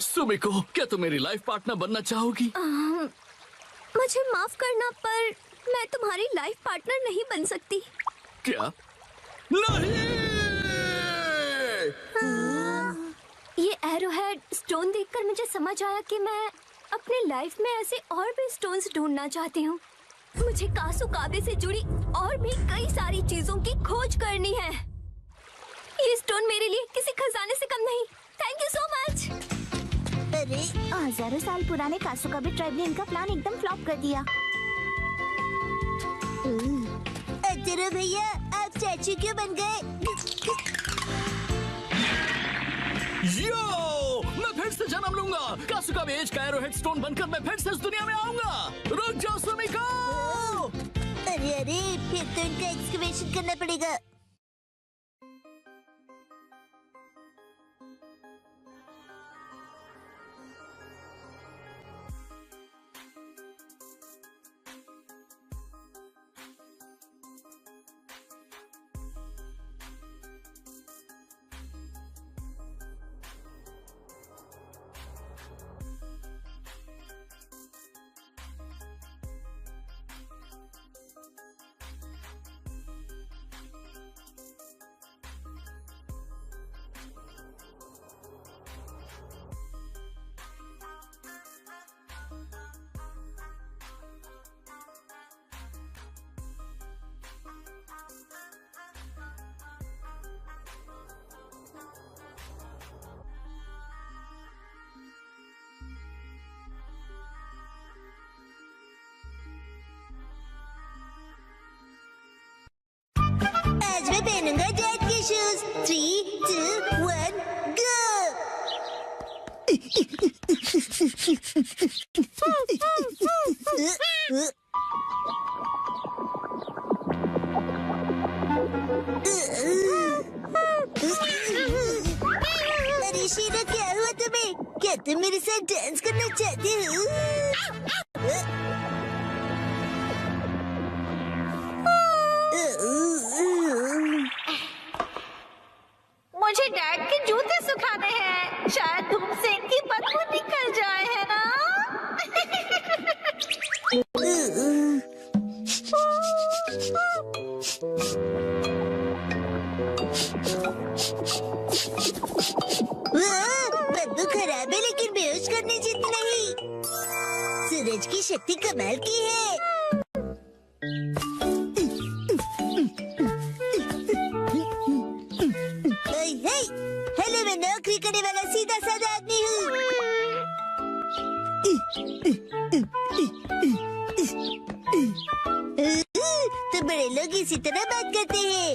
सुमिको, क्या तुम मेरी लाइफ पार्टनर बनना चाहोगी? मुझे माफ करना, पर मैं तुम्हारी लाइफ पार्टनर नहीं बन सकती। क्या? नहीं! ये एरोहेड स्टोन देखकर मुझे समझ आया कि मैं अपने लाइफ में ऐसे और भी स्टोन्स ढूंढना चाहती हूँ। मुझे कासुकाबे से जुड़ी और भी कई सारी चीजों की खोज करनी है। ये स्टोन मेरे लिए किसी खजाने से कम नहीं। Thank you so much. अरे हजारों साल पुराने कासुकाबे ट्राइब ने इनका प्लान एकदम फ्लॉप कर दिया। अतरो भैया, आप चाचू क्यों बन गए? यो, मैं फिर से जन्म लूंगा। कासुकाबे एज का एरोहेड स्टोन बनकर मैं फिर से इस दुनिया में आऊंगा। रुक जाओ सुमिको। अरे फिर तो इनका एक्सकवेशन करना पड़ेगा। आज मैं पहनूंगा डैड के शूज। 3, 2, 1, अरे शीरा, क्या हुआ तुम्हें? क्या तुम मेरे साथ डांस करना चाहते हो? मुझे डैड के जूते सुखाने हैं। शायद धूप से इनकी बदबू निकल जाए, है ना? बदबू खराब है, लेकिन बेहोश करने जितनी नहीं। की शक्ति कमाल की है। हेलो, मैं नौकरी करने वाला सीधा साधा आदमी हूँ। तो बड़े लोग इसी तरह बात करते हैं।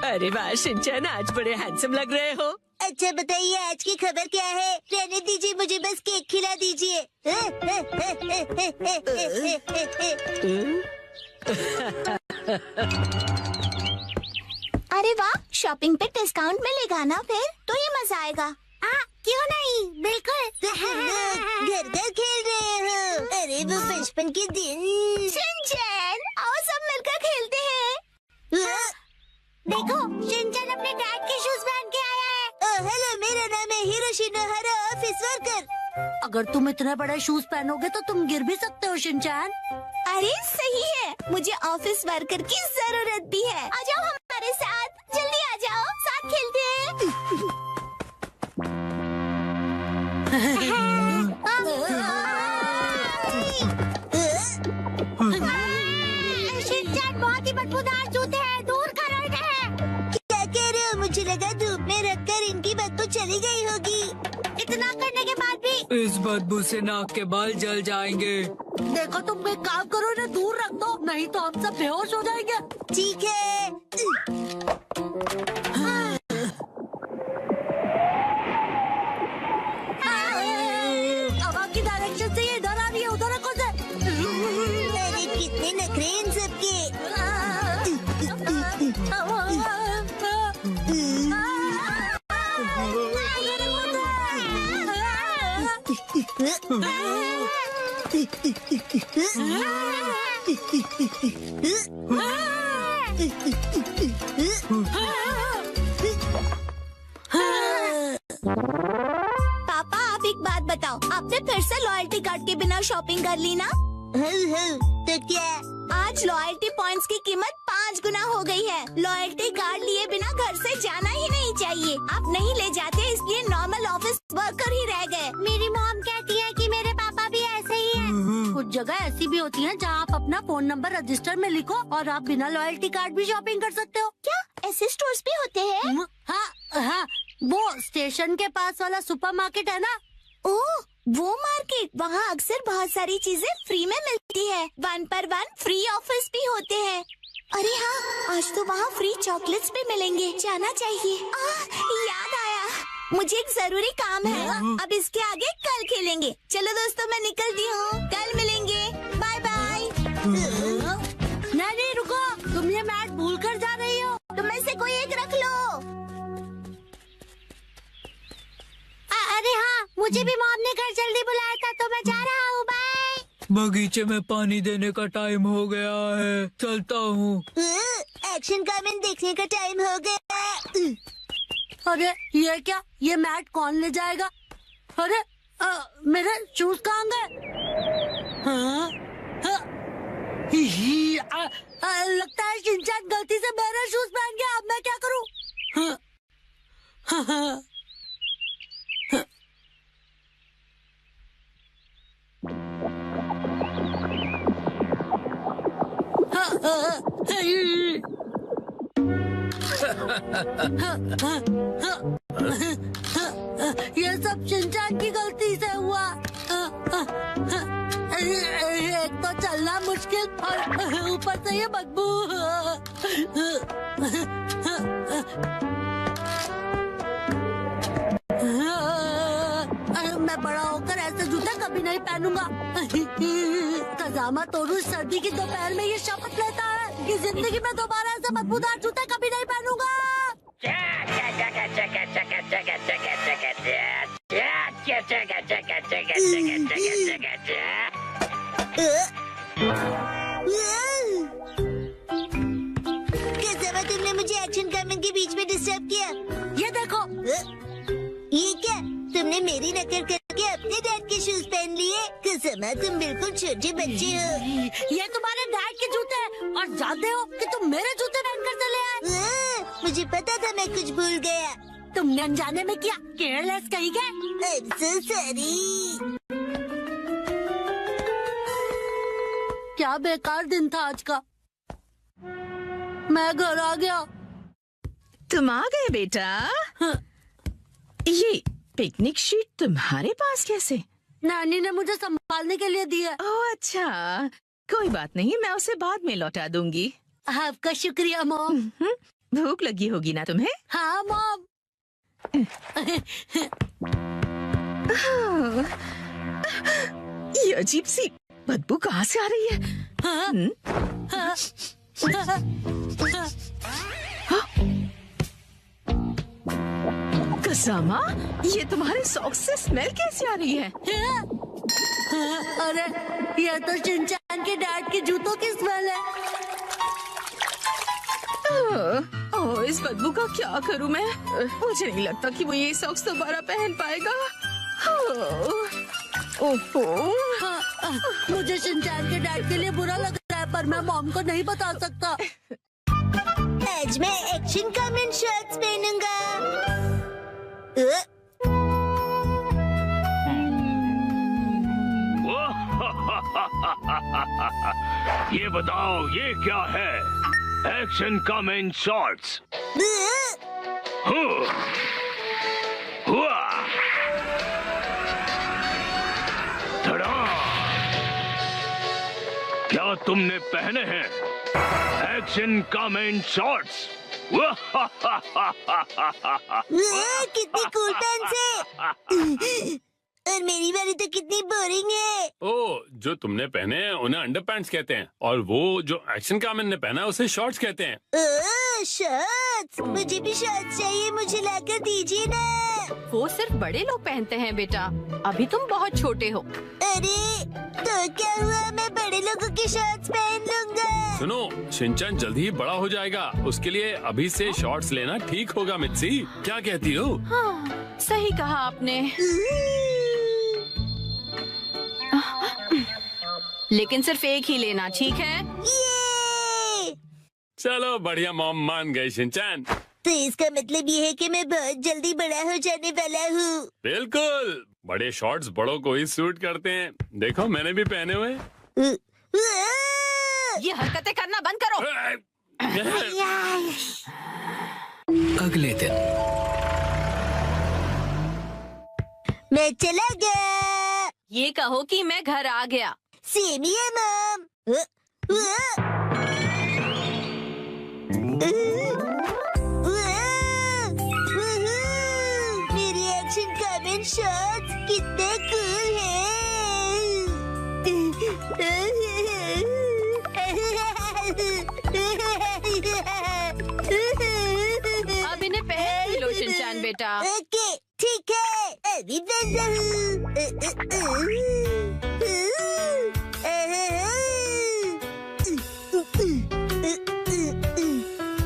अरे वाह शिनचैन, आज बड़े हैंडसम लग रहे हो। अच्छा बताइए, आज की खबर क्या है? रहने दीजिए, मुझे बस केक खिला दीजिए। अरे वाह, शॉपिंग पे डिस्काउंट मिलेगा ना, फिर तो ये मजा आएगा। क्यों नहीं, बिल्कुल। घर घर खेल रहे हो। अरे वो बचपन के दिन। शिनचैन, आओ सब मिलकर खेलते हैं। देखो, शिनचैन अपने डैड के शूज पहन के आया है। हेलो, मेरा नाम है हिरोशी नोहारा, ऑफिस वर्कर। अगर तुम इतने बड़े शूज पहनोगे तो तुम गिर भी सकते हो शिनचैन। अरे सही है, मुझे ऑफिस वर्कर की जरूरत भी है। आ जाओ हमारे साथ, जल्दी आ जाओ, साथ खेलते हैं। शिनचैन, बहुत ही बदबूदार जूते हैं, दूर करो इन्हें। क्या कह रहे हो? मुझे लगा धूप में रखकर इनकी बदबू चली गई होगी। इतना करने के बाद भी इस बदबू से नाक के बाल जल जाएंगे। देखो, तुम एक काम करो, इन्हें दूर रख दो, नहीं तो हम सब बेहोश हो जाएंगे। ठीक है। हवा की डायरेक्शन से ये इधर आ रही है, उधर रखो से। अरे कितने नखरे इन सबके। पापा, आप एक बात बताओ, आपने फिर से लॉयल्टी कार्ड के बिना शॉपिंग कर ली ना? तो क्या? आज लॉयल्टी पॉइंट्स की कीमत 5 गुना हो गई है। लॉयल्टी कार्ड लिए बिना घर से जाना ही नहीं चाहिए। आप नहीं ले जाते, इसलिए नॉर्मल ऑफिस वर्कर ही रह गए। मेरी मॉम कहती है कि मेरे पापा भी ऐसे ही हैं। कुछ जगह ऐसी भी होती है जहाँ आप अपना फोन नंबर रजिस्टर में लिखो और आप बिना लॉयल्टी कार्ड भी शॉपिंग कर सकते हो। क्या ऐसे स्टोर्स भी होते हैं? हाँ, वो स्टेशन के पास वाला सुपरमार्केट है ना। ओह, वो मार्केट, वहाँ अक्सर बहुत सारी चीजें फ्री में मिलती है। 1 पर 1 फ्री ऑफर्स भी होते हैं। अरे हाँ, आज तो वहाँ फ्री चॉकलेट्स भी मिलेंगे, जाना चाहिए। याद आया, मुझे एक जरूरी काम है। अब इसके आगे कल खेलेंगे। चलो दोस्तों, मैं निकलती हूँ, कल मिलेंगे, बाय बाय। नहीं, रुको, तुम ये मैट भूल कर जा रही हो। तुम में से कोई एक रख लो। अरे हाँ, मुझे भी मॉम ने घर जल्दी बुलाया था, तो मैं जा रहा हूँ, बाय। बगीचे में पानी देने का टाइम हो गया है, चलता हूँ। एक्शन कमेंट देखने का टाइम हो गया। अरे ये क्या, ये मैट कौन ले जाएगा? अरे मेरे शूज कहाँ गए? लगता है शिनचैन गलती से मेरे शूज पहन गया। अब मैं क्या करूँ? ये सब शिनचैन की गलती से हुआ। एक तो चलना मुश्किल और ऊपर से ये बदबू। मैं बड़ा होकर ऐसे जूते कभी नहीं पहनूंगा। कजामा तोरू सर्दी की दोपहर में ये शपथ लेता है कि जिंदगी में दोबारा ऐसे बदबूदार जूते कभी नहीं पहनूंगा। कजामा, तुमने मुझे एक्शन कमेंट के बीच में डिस्टर्ब किया। ये देखो, ये क्या? तुमने मेरी नकल करके अपने डैड के शूज पहन लिए? कजामा, तुम बिल्कुल छोटे बच्चे हो। ये तुम्हारे डैड के जूते हैं और जानते हो कि तुम मेरे जूते पहनकर चले आए। मुझे पता था, मैं कुछ भूल गया। तुमने अनजाने में किया, केयरलेस कहीं गए। I'm so sorry। क्या बेकार दिन था आज का। मैं घर आ गया। तुम आ गए बेटा। ये पिकनिक शीट तुम्हारे पास कैसे? नानी ने मुझे संभालने के लिए दी है। ओह अच्छा, कोई बात नहीं, मैं उसे बाद में लौटा दूंगी। आपका शुक्रिया मॉम। भूख लगी होगी ना तुम्हें? हाँ मॉम। ये अजीब सी बदबू कहाँ से आ रही है? कसामा, ये तुम्हारे सॉक्स से स्मेल कैसे आ रही है? अरे ये तो शिनचैन के डैड के जूतों की स्मेल है। ओह, इस बदबू का क्या करूं मैं? मुझे नहीं लगता कि वो ये सॉक्स दोबारा पहन पाएगा। ओहो, मुझे शिनचैन के डैड के लिए बुरा लग रहा है, पर मैं मॉम को नहीं बता सकता। आज मैं एक्शन कमेंट शर्ट्स पहनूंगा। ये बताओ, ये क्या है? Action comment shorts. क्या तुमने पहने हैं एक्शन कमेंट शॉर्ट्स? कितनी कूल पैंट्स है। और मेरी वाली तो कितनी बोरिंग है। ओ, जो तुमने पहने हैं उन्हें अंडरपैंट्स कहते हैं, और वो जो एक्शन कामन ने पहना है उसे शॉर्ट्स कहते हैं। शॉर्ट्स, मुझे भी शॉर्ट्स चाहिए, मुझे लाकर दीजिए ना। वो सिर्फ बड़े लोग पहनते हैं बेटा, अभी तुम बहुत छोटे हो। अरे तो क्या हुआ, मैं बड़े लोगों की शॉर्ट्स पहन लूंगा। सुनो, शिनचैन जल्दी ही बड़ा हो जाएगा, उसके लिए अभी से शॉर्ट्स लेना ठीक होगा। मित्सी, क्या कहती हो? हाँ, सही कहा आपने। लेकिन सिर्फ एक ही लेना, ठीक है? चलो बढ़िया, मॉम मान गई शिनचैन। तो इसका मतलब ये है कि मैं बहुत जल्दी बड़ा हो जाने वाला हूँ। बिल्कुल, बड़े शॉर्ट्स बड़ों को ही सूट करते हैं। देखो मैंने भी पहने हुए। ये हरकतें करना बंद करो। अगले दिन मैं चला गया। ये कहो कि मैं घर आ गया। सेम ही है मॉम। मेरी एक्शन कमेंट शॉट्स कितने कूल अब इन्हें पहन लो शिनचैन बेटा। ओके ठीक है, अभी पहनता हूँ।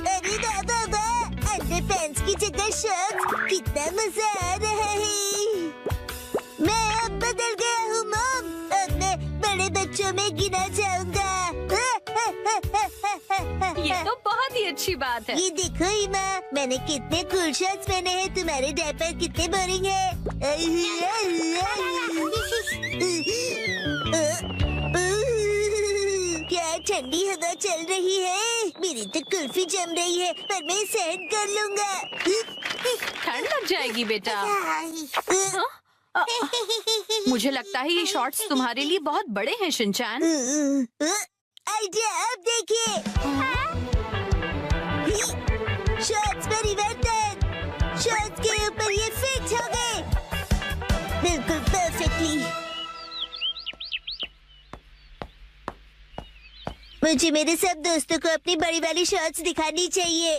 अरे बाबा वाह, अंडरपैंट्स की जगह शर्ट्स, कितना मजा आ रहा है। मैं अब बदल गया हूँ मॉम, अब मैं बड़े बच्चों में गिना जाऊंगा। ये तो बहुत ही अच्छी बात है। ये देखो इमा, मैंने कितने कूल शर्ट्स पहने हैं, तुम्हारे डायपर कितने बोरिंग है। क्या ठंडी हवा चल रही है, मेरी तो कुल्फी जम रही है, पर मैं सहन कर लूंगा। ठंड लग जाएगी बेटा। मुझे लगता है ये शॉर्ट्स तुम्हारे लिए बहुत बड़े हैं शिनचैन। आइडिया, अब देखिए। शॉर्ट्स परिवर्तन, शॉर्ट्स के ऊपर ये फिट हो गए बिल्कुल परफेक्टली। मुझे मेरे सब दोस्तों को अपनी बड़ी वाली शॉर्ट्स दिखानी चाहिए।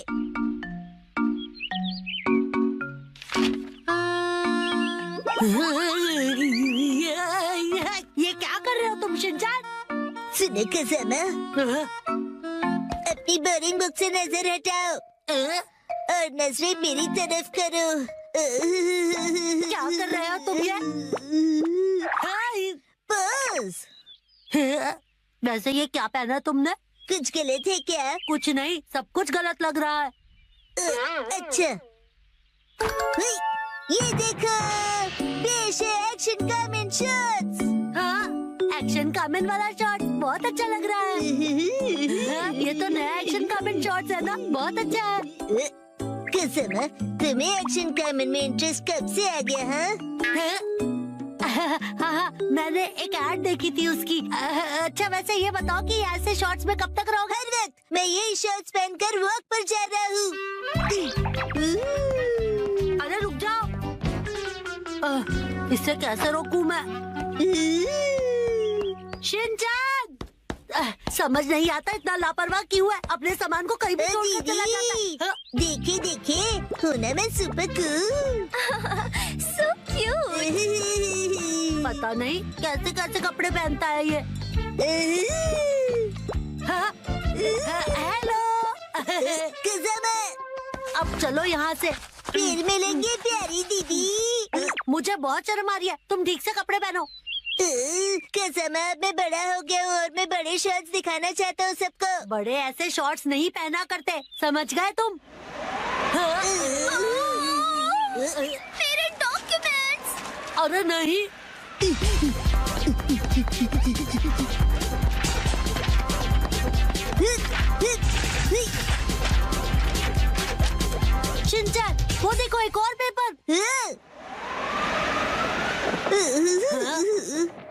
ये क्या कर रहे हो तुम शिनचैन? सुनो कसामा, अपनी बोरिंग बुक से नजर हटाओ और नजरें मेरी तरफ करो। क्या कर रहे हो तुम ये? बस। वैसे ये क्या पहना तुमने? कुछ गलत है क्या? कुछ नहीं, सब कुछ गलत लग रहा है। अच्छा, ये देखो, पेश है एक्शन कमेंट शॉट्स। हाँ, एक्शन कामेन वाला शॉट बहुत अच्छा लग रहा है। हाँ, ये तो नया एक्शन कामेन शॉट है ना, बहुत अच्छा है। कसम, तुम्हें एक्शन कामेन में इंटरेस्ट कब से आ गया? हाँ, मैंने एक ऐड देखी थी उसकी। अच्छा वैसे ये बताओ कि ऐसे शॉर्ट्स में कब तक रहोगे? हर वक्त मैं यही शॉर्ट्स पहनकर वॉक पर जा रहा हूँ। अरे रुक जाओ, इससे कैसे रोकूं मैं? शिनचैन, समझ नहीं आता इतना लापरवाह क्यों है? अपने सामान को कहीं भी छोड़कर चला जाता है। देखे देखे, हूँ ना मैं सुपर कूल। So cute. पता नहीं कैसे कैसे कपड़े पहनता है ये। हेलो कसम, अब चलो यहाँ से। फिर मिलेंगे प्यारी दीदी। मुझे बहुत शर्म आ रही है, तुम ठीक से कपड़े पहनो। कसम, अब मैं बड़ा हो गया हूँ और मैं बड़े शॉर्ट्स दिखाना चाहता हूँ सबको। बड़े ऐसे शॉर्ट्स नहीं पहना करते, समझ गए तुम? मेरे डॉक्यूमेंट्स। अरे नहीं, शिनचैन वो देखो एक और पेपर।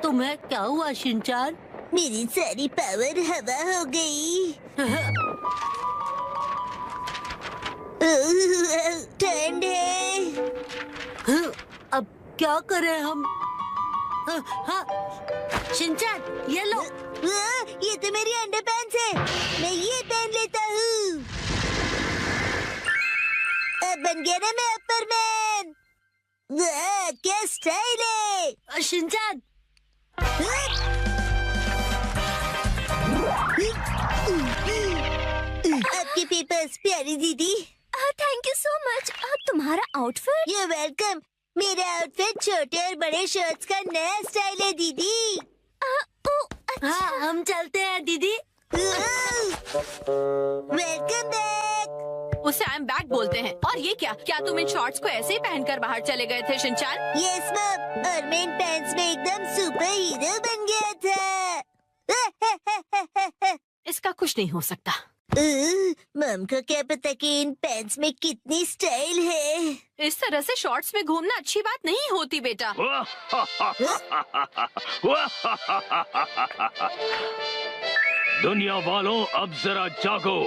तुम्हें क्या हुआ शिनचैन? मेरी सारी पावर हवा हो गई। ठंड है। अब क्या करें हम? हाँ, शिनचैन ये लो। ये तो मेरी अंडरपैंट्स है, मैं ये पहन लेता हूँ। अब बन गया ना मैं अपर-मैन। क्या स्टाइल है। शिनचैन आपके पेपर्स प्यारी दीदी। Thank you so much. तुम्हारा आउटफिट? You welcome. मेरा आउटफिट छोटे और बड़े शर्ट्स का नया स्टाइल है दीदी। हाँ हम चलते हैं दीदी। Welcome back. उसे आई एम बैक बोलते हैं। और ये क्या तुम इन शॉर्ट्स को ऐसे ही पहनकर बाहर चले गए थे शिनचैन? यस मैम, और मैं इन पैंट्स में एकदम सुपर हीरो बन गया था। इसका कुछ नहीं हो सकता। मम को क्या पता कि इन पैंट्स में कितनी स्टाइल है। इस तरह से शॉर्ट्स में घूमना अच्छी बात नहीं होती बेटा। दुनिया वालों, अब जरा जागो।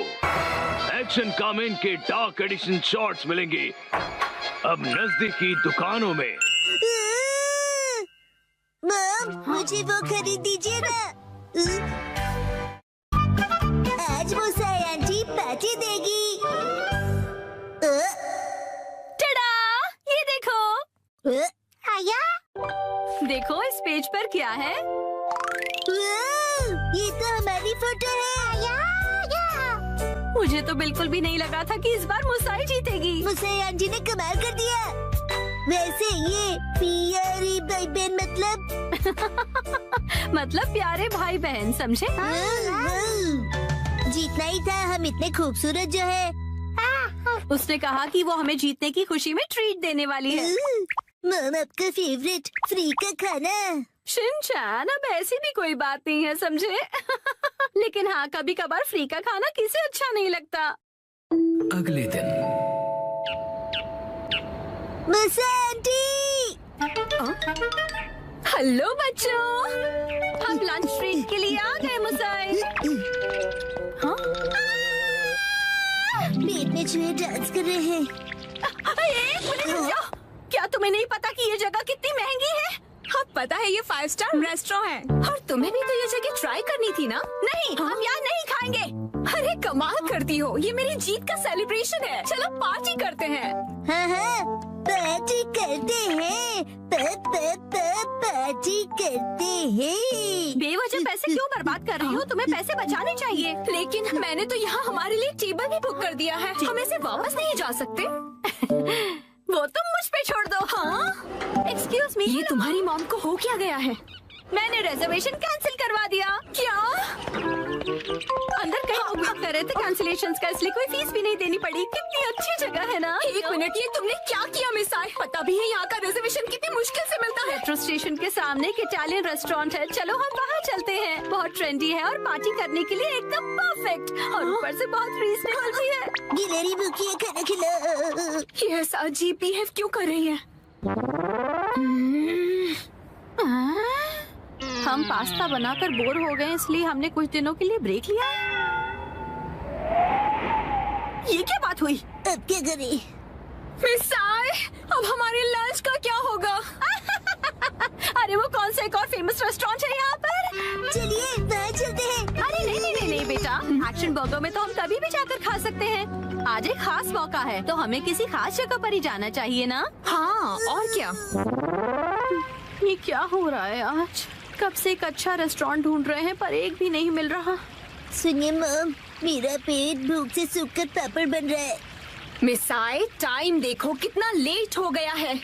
एक्शन कामेन के डार्क एडिशन शॉर्ट्स मिलेंगे अब नजदीकी दुकानों में। मम, मुझे वो खरीद दीजिए ना। आज मुसाई आंटी पार्टी देगी। टडा, ये देखो। आया? देखो इस पेज पर क्या है। ये तो हमारी फोटो है। मुझे तो बिल्कुल भी नहीं लगा था कि इस बार मुसाई जीतेगी। मुसाई आंटी ने कमाल कर दिया। वैसे ये प्यारी भाई बहन मतलब प्यारे भाई बहन, समझे? जीतना ही था, हम इतने खूबसूरत जो है। उसने कहा कि वो हमें जीतने की खुशी में ट्रीट देने वाली है। मम, आपका फेवरेट फ्री का खाना। शिनचैन, अब ऐसी भी कोई बात नहीं है, समझे? लेकिन हाँ, कभी कभार फ्री का खाना किसे अच्छा नहीं लगता। अगले दिन हेलो बच्चों, हम लंच ट्रीट के लिए आ गए मुसाई। हाँ? पेट में चूहे डांस कर रहे हैं। एक मिनट रुक जाओ। क्या तुम्हें नहीं पता कि ये जगह कितनी महंगी है? हाँ पता है, ये 5 स्टार रेस्टोरेंट है। और तुम्हें भी तो ये जगह ट्राई करनी थी ना? नहीं, हम यहाँ नहीं खाएंगे। अरे कमाल करती हो, ये मेरी जीत का सेलिब्रेशन है। चलो पार्टी करते हैं। हाँ, पार्टी करते हैं। पार्टी करते हैं। बेवजह पैसे क्यों बर्बाद कर रही हो? तुम्हें पैसे बचाने चाहिए। लेकिन मैंने तो यहाँ हमारे लिए टेबल भी बुक कर दिया है। हम ऐसे वापस नहीं जा सकते। वो तुम मुझ पे छोड़ दो। हाँ? एक्सक्यूज मी, ये तुम्हारी मॉम को हो क्या गया है? मैंने रिजर्वेशन कैंसिल करवा दिया। क्या? अंदर कहीं उपयोग कर रहे थे कैंसिलेशन का, इसलिए कोई फीस भी नहीं देनी पड़ी। कितनी अच्छी जगह है ना? 1 मिनट, ये तुमने क्या किया मिसाई? पता भी है यहाँ का रिजर्वेशन कितनी मुश्किल से मिलता है। मेट्रो स्टेशन के सामने एक इटालियन रेस्टोरेंट है। चलो हम वहाँ चलते हैं। बहुत ट्रेंडी है और पार्टी करने के लिए एकदम परफेक्ट, और ऊपर से बहुत रीजनेबल भी है। गिलहरी भूखी है, खाना खिला। ये ऐसा अजीब बिहेव क्यों कर रही है? हम पास्ता बनाकर बोर हो गए, इसलिए हमने कुछ दिनों के लिए ब्रेक लिया है। ये क्या बात हुई? अब क्या करें? मिसाई, अब हमारे लंच का क्या होगा? अरे वो कौन सा एक और फेमस रेस्टोरेंट है यहाँ पर? चलिए वहाँ चलते हैं। अरे नहीं बेटा, एक्शन बर्गर में तो हम कभी भी जाकर खा सकते हैं। आज एक खास मौका है, तो हमें किसी खास जगह पर ही जाना चाहिए ना? हाँ, और क्या? ये क्या हो रहा है आज? कब से एक अच्छा रेस्टोरेंट ढूंढ रहे हैं पर एक भी नहीं मिल रहा। सुनिए मॉम, मेरा पेट भूख से सूखकर पापड़ बन रहा है। मिसाई, टाइम देखो कितना लेट हो गया है।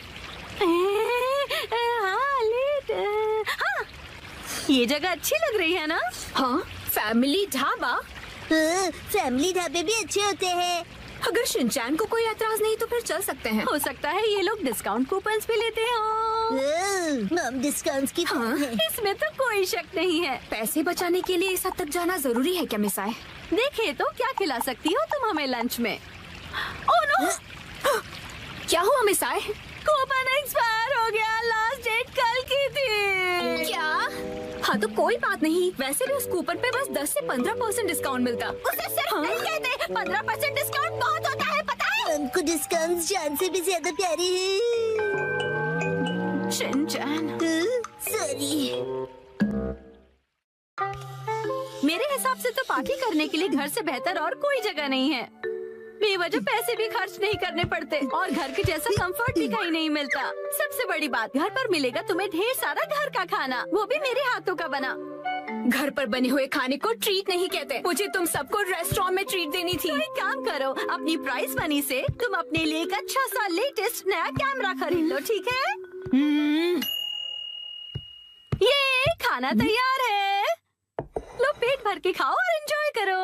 हाँ, लेट। हाँ, ये जगह अच्छी लग रही है ना? हाँ, फैमिली ढाबा। फैमिली ढाबे भी अच्छे होते हैं। अगर शिनचैन को कोई ऐतराज नहीं तो फिर चल सकते हैं। हो सकता है ये लोग डिस्काउंट कूपन्स भी लेते हो। मॉम डिस्काउंट्स की हाँ, इसमें तो कोई शक नहीं है। पैसे बचाने के लिए इस हद तक जाना जरूरी है क्या मिसाई? देखिए तो क्या खिला सकती हो तुम हमें लंच में? Oh no! क्या हुआ मिसाई? कूपन एक्सपायर हो गया, लास्ट डेट कल की थी। क्या? हाँ तो कोई बात नहीं, वैसे भी उस कूपन पे बस 10 से 15% डिस्काउंट मिलता। उसे सिर्फ नहीं कहते, 15% डिस्काउंट बहुत होता है, पता है? हमको डिस्काउंट जान से भी ज्यादा प्यारी है। Shinchan, sorry. मेरे हिसाब से तो पार्टी करने के लिए घर से बेहतर और कोई जगह नहीं है। बेवजह पैसे भी खर्च नहीं करने पड़ते और घर के जैसा कंफर्ट भी कहीं नहीं मिलता। सबसे बड़ी बात, घर पर मिलेगा तुम्हें ढेर सारा घर का खाना, वो भी मेरे हाथों का बना। घर पर बने हुए खाने को ट्रीट नहीं कहते। मुझे तुम सबको रेस्टोरेंट में ट्रीट देनी थी। तो एक काम करो, अपनी प्राइस मनी से तुम अपने लिए एक अच्छा सा लेटेस्ट नया कैमरा खरीद लो, ठीक है? ये खाना तैयार है, लो पेट भर के खाओ और एंजॉय करो।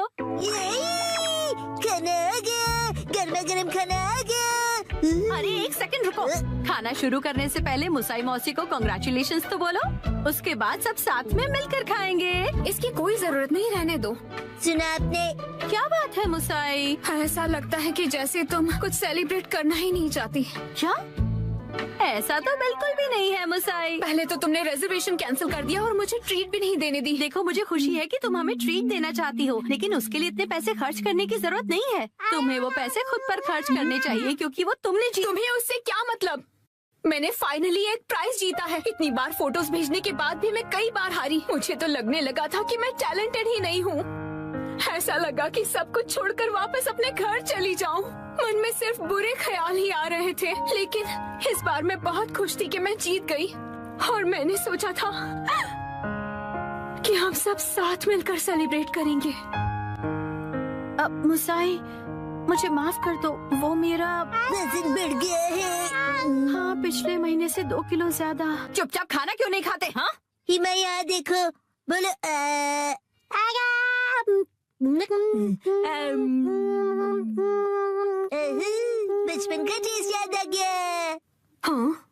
खाना आ गया, गर्मा गर्म खाना आ गया। अरे एक सेकंड रुको, खाना शुरू करने से पहले मुसाई मौसी को कांग्रेचुलेशंस तो बोलो, उसके बाद सब साथ में मिलकर खाएंगे। इसकी कोई जरूरत नहीं, रहने दो। सुना आपने? क्या बात है मुसाई? ऐसा लगता है कि जैसे तुम कुछ सेलिब्रेट करना ही नहीं चाहती। क्या? ऐसा तो बिल्कुल भी नहीं है मुसाई। पहले तो तुमने रिजर्वेशन कैंसिल कर दिया और मुझे ट्रीट भी नहीं देने दी। देखो मुझे खुशी है कि तुम हमें ट्रीट देना चाहती हो, लेकिन उसके लिए इतने पैसे खर्च करने की जरूरत नहीं है। तुम्हें वो पैसे खुद पर खर्च करने चाहिए क्योंकि वो तुमने तुम्हें उससे क्या मतलब? मैंने फाइनली एक प्राइज जीता है। इतनी बार फोटोज भेजने के बाद भी मैं कई बार हारी। मुझे तो लगने लगा था कि मैं टैलेंटेड ही नहीं हूँ। ऐसा लगा कि सब कुछ छोड़कर वापस अपने घर चली जाऊं। मन में सिर्फ बुरे ख्याल ही आ रहे थे, लेकिन इस बार मैं बहुत खुश थी कि मैं जीत गई। और मैंने सोचा था कि हम सब साथ मिलकर सेलिब्रेट करेंगे। अब मुसाई, मुझे माफ कर दो, वो मेरा वजन बढ़ गया है। हाँ, पिछले महीने से 2 किलो ज्यादा। चुपचाप खाना क्यों नहीं खाते? हाँ, हिमा यहाँ देखो, बोलो बचपन का टेस्ट याद आ गया। हाँ,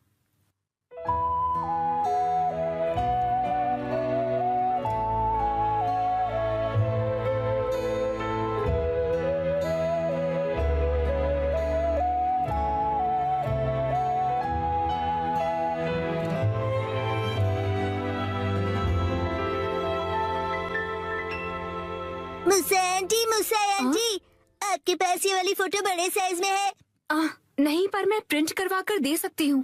मुसा आंटी, आपके पास ये वाली फोटो बड़े साइज में है? नहीं, पर मैं प्रिंट करवा कर दे सकती हूँ।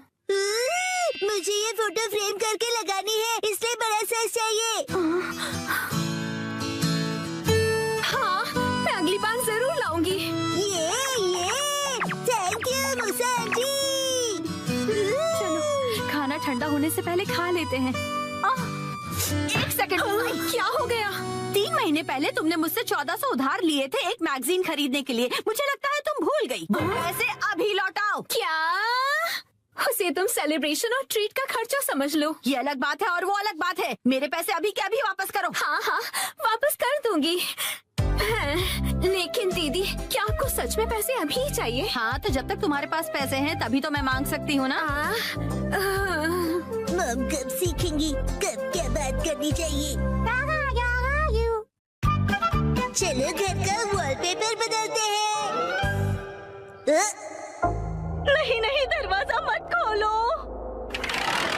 मुझे ये फोटो फ्रेम करके लगानी है, इसलिए बड़ा साइज चाहिए। हाँ, मैं अगली बार जरूर लाऊंगी। ये थैंक यू मुसा आंटी। चलो खाना ठंडा होने से पहले खा लेते हैं। एक सेकंड, क्या हो गया? 3 महीने पहले तुमने मुझसे 1400 उधार लिए थे एक मैगजीन खरीदने के लिए। मुझे लगता है तुम भूल गई। पैसे अभी लौटाओ। क्या? उसे तुम सेलिब्रेशन और ट्रीट का खर्चा समझ लो। ये अलग बात है और वो अलग बात है। मेरे पैसे अभी के अभी वापस करो। हाँ, वापस कर दूंगी। लेकिन दीदी, क्या आपको सच में पैसे अभी ही चाहिए? हाँ, तो जब तक तुम्हारे पास पैसे हैं तभी तो मैं मांग सकती हूँ ना। मम कब सीखेंगी कब क्या बात करनी चाहिए? चलो घर का वॉलपेपर बदलते हैं। नहीं नहीं, दरवाजा मत खोलो।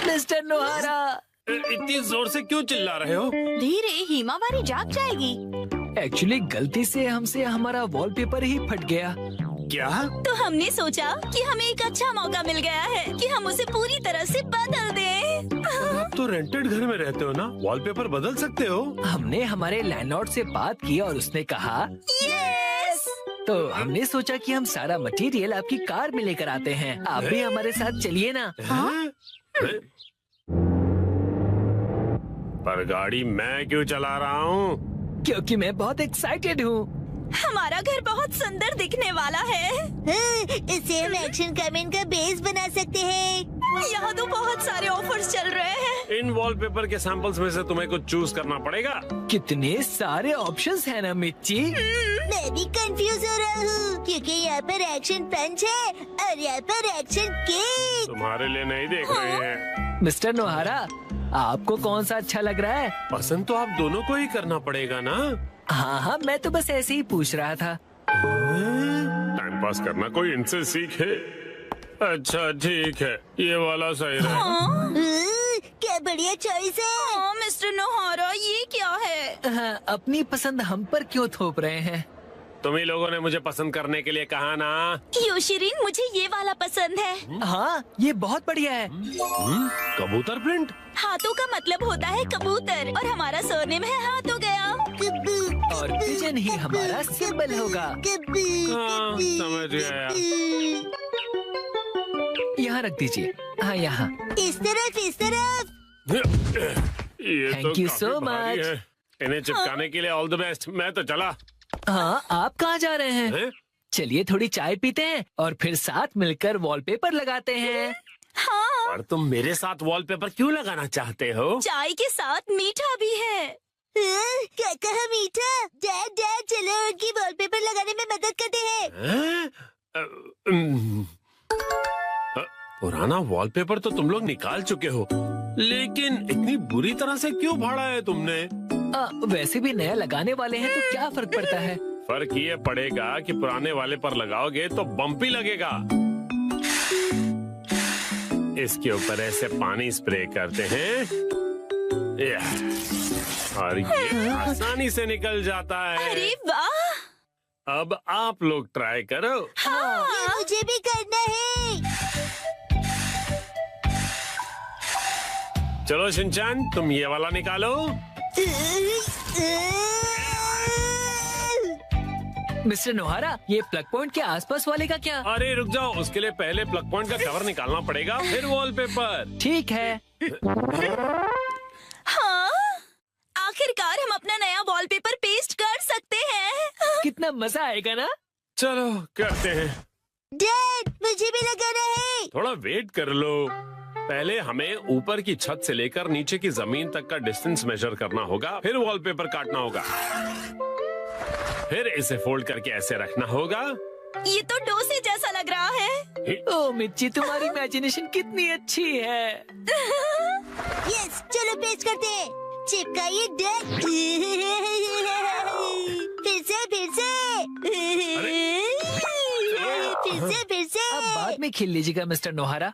मिस्टर नोहारा, इतनी जोर से क्यों चिल्ला रहे हो? धीरे, हिमावारी जाग जाएगी। एक्चुअली गलती से हमसे हमारा वॉलपेपर ही फट गया। क्या? तो हमने सोचा कि हमें एक अच्छा मौका मिल गया है कि हम उसे पूरी तरह से बदल दें। आप तो रेंटेड घर में रहते हो ना, वॉलपेपर बदल सकते हो। हमने हमारे लैंडलॉर्ड से बात की और उसने कहा यस। तो हमने सोचा कि हम सारा मटेरियल आपकी कार में लेकर आते हैं। आप भी हमारे साथ चलिए ना। पर गाड़ी मैं क्यों चला रहा हूँ? क्योंकि मैं बहुत एक्साइटेड हूँ। हमारा घर बहुत सुंदर दिखने वाला है। इसे हम एक्शन कमेंट का बेस बना सकते हैं। यहाँ तो बहुत सारे ऑफर्स चल रहे हैं। इन वॉलपेपर के सैंपल्स में से तुम्हें कुछ चूज करना पड़ेगा। कितने सारे ऑप्शंस हैं ना मिर्ची। मैं भी कंफ्यूज हो रहा हूँ क्योंकि यहाँ पर एक्शन पंच है और यहाँ पर एक्शन केक। तुम्हारे लिए नहीं देख रहे हैं। मिस्टर नोहारा, आपको कौन सा अच्छा लग रहा है? पसंद तो आप दोनों को ही करना पड़ेगा ना। हाँ हाँ, मैं तो बस ऐसे ही पूछ रहा था। टाइम पास करना कोई इनसे सीखे। अच्छा ठीक है, ये वाला सही रहेगा। क्या बढ़िया चॉइस है। हाँ, मिस्टर नोहारा, ये क्या है? हाँ, अपनी पसंद हम पर क्यों थोप रहे हैं? तुम्ही लोगों ने मुझे पसंद करने के लिए कहा ना। योशिरीन, मुझे ये वाला पसंद है। हाँ, ये बहुत बढ़िया है। कबूतर प्रिंट। हाथों का मतलब होता है कबूतर और हमारा सरनेम है हाथ हो गया। और पिजन ही हमारा सिंबल होगा। हाँ, समझ गया। यहाँ रख दीजिए। हाँ, यहाँ। इस तरफ इस तरफ। ये Thank तो you काफी so भारी much. है। इन्हें चिपकाने के लिए ऑल द बेस्ट। मैं तो चला। हाँ, आप कहाँ जा रहे हैं? हैं? चलिए थोड़ी चाय पीते हैं और फिर साथ मिलकर वॉलपेपर लगाते हैं। हाँ, और तुम मेरे साथ वॉलपेपर क्यों लगाना चाहते हो? चाय के साथ मीठा भी है। क्या कहा मीठा? डैड डैड चलो उनकी वॉलपेपर लगाने में मदद करते हैं। हैं? पुराना वॉलपेपर तो तुम लोग निकाल चुके हो, लेकिन इतनी बुरी तरह से क्यों फाड़ा है तुमने? वैसे भी नया लगाने वाले हैं तो क्या फर्क पड़ता है? फर्क ये पड़ेगा कि पुराने वाले पर लगाओगे तो बम्पी लगेगा। इसके ऊपर ऐसे पानी स्प्रे करते हैं और ये आसानी से निकल जाता है। अरे वाह! अब आप लोग ट्राई करो। ये मुझे भी करना है। चलो शिनचैन, तुम ये वाला निकालो। मिस्टर नोहारा, ये प्लग पॉइंट के आसपास वाले का क्या? अरे रुक जाओ, उसके लिए पहले प्लग पॉइंट का कवर निकालना पड़ेगा, फिर वॉलपेपर। ठीक है। हाँ, आखिरकार हम अपना नया वॉलपेपर पेस्ट कर सकते हैं। कितना मजा आएगा ना? चलो करते हैं। डैड मुझे भी लगाना है। थोड़ा वेट कर लो। पहले हमें ऊपर की छत से लेकर नीचे की जमीन तक का डिस्टेंस मेजर करना होगा, फिर वॉलपेपर काटना होगा, फिर इसे फोल्ड करके ऐसे रखना होगा। ये तो डोसे जैसा लग रहा है। ओ मिर्ची, तुम्हारी इमेजिनेशन कितनी अच्छी है। यस, चलो पेस्ट करते हैं। चिपकाइए डैड। फिर से फिर से। अब बाद में खेल लीजिएगा मिस्टर नोहारा।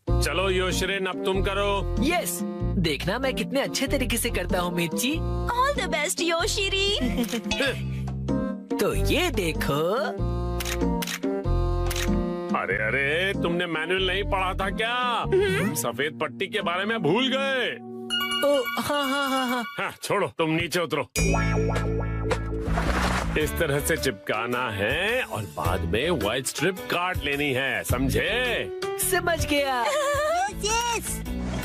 चलो योशिरिन, अब तुम करो। यस, देखना मैं कितने अच्छे तरीके से करता हूँ मिर्ची। ऑल द बेस्ट योशिरी। तो ये देखो। अरे अरे, तुमने मैनुअल नहीं पढ़ा था क्या? तुम सफेद पट्टी के बारे में भूल गए। ओ हाँ हाँ हाँ हाँ। हाँ, छोड़ो, तुम नीचे उतरो। इस तरह से चिपकाना है और बाद में व्हाइट स्ट्रिप काट लेनी है, समझे? समझ गया। यस।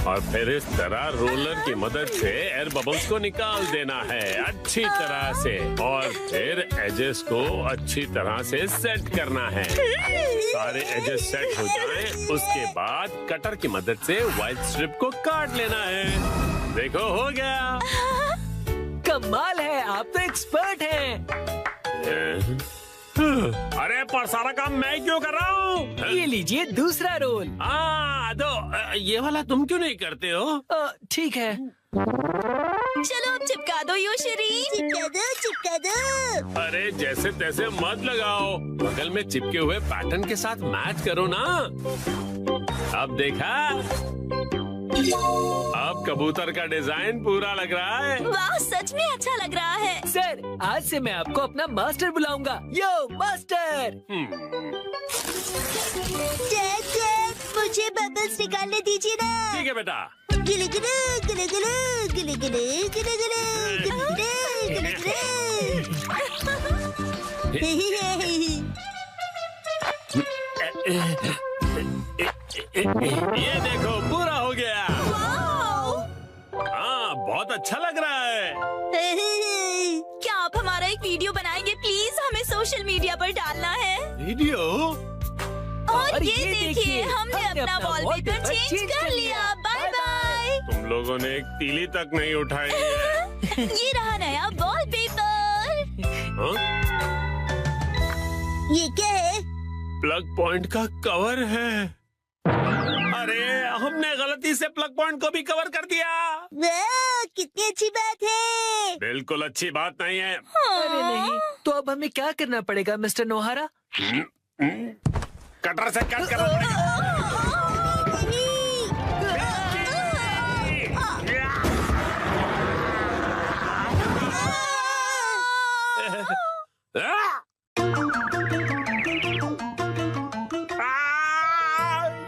और फिर इस तरह रोलर की मदद से एयर बबल्स को निकाल देना है अच्छी तरह से, और फिर एजेस को अच्छी तरह से सेट करना है। सारे एजेस सेट हो जाएं, उसके बाद कटर की मदद से व्हाइट स्ट्रिप को काट लेना है। देखो, हो गया। कमाल है, आप आप तो एक्सपर्ट हैं। अरे पर सारा काम मैं क्यों कर रहा हूँ? ये लीजिए दूसरा रोल। तो ये वाला तुम क्यों नहीं करते हो? ठीक है। चलो अब चिपका दो योशरी। चिपका दो। अरे जैसे तैसे मत लगाओ, बगल में चिपके हुए पैटर्न के साथ मैच करो ना। अब देखा, अब कबूतर का डिजाइन पूरा लग रहा है। वाह, सच में अच्छा लग रहा है। सर, आज से मैं आपको अपना मास्टर बुलाऊंगा। यो मास्टर। मुझे बबल्स निकालने दीजिए ना। ठीक है बेटा। गिले गिले गिले गिले गिले गिले गिले गिले गिले ये देखो पूरा हो गया। हाँ, बहुत अच्छा लग रहा है। क्या आप हमारा एक वीडियो बनाएंगे प्लीज? हमें सोशल मीडिया पर डालना है। वीडियो? और ये देखिए, हमने अपना वॉलपेपर चेंज कर लिया। Bye bye. तुम लोगों ने एक तीली तक नहीं उठाई है। ये रहा नया वॉलपेपर। ये क्या है? प्लग पॉइंट का कवर है। अरे हमने गलती से प्लग पॉइंट को भी कवर कर दिया। वाह, कितनी अच्छी बात है। बिल्कुल अच्छी बात नहीं है। अरे नहीं, तो अब हमें क्या करना पड़ेगा मिस्टर नोहारा? कटर से कट करना पड़ेगा।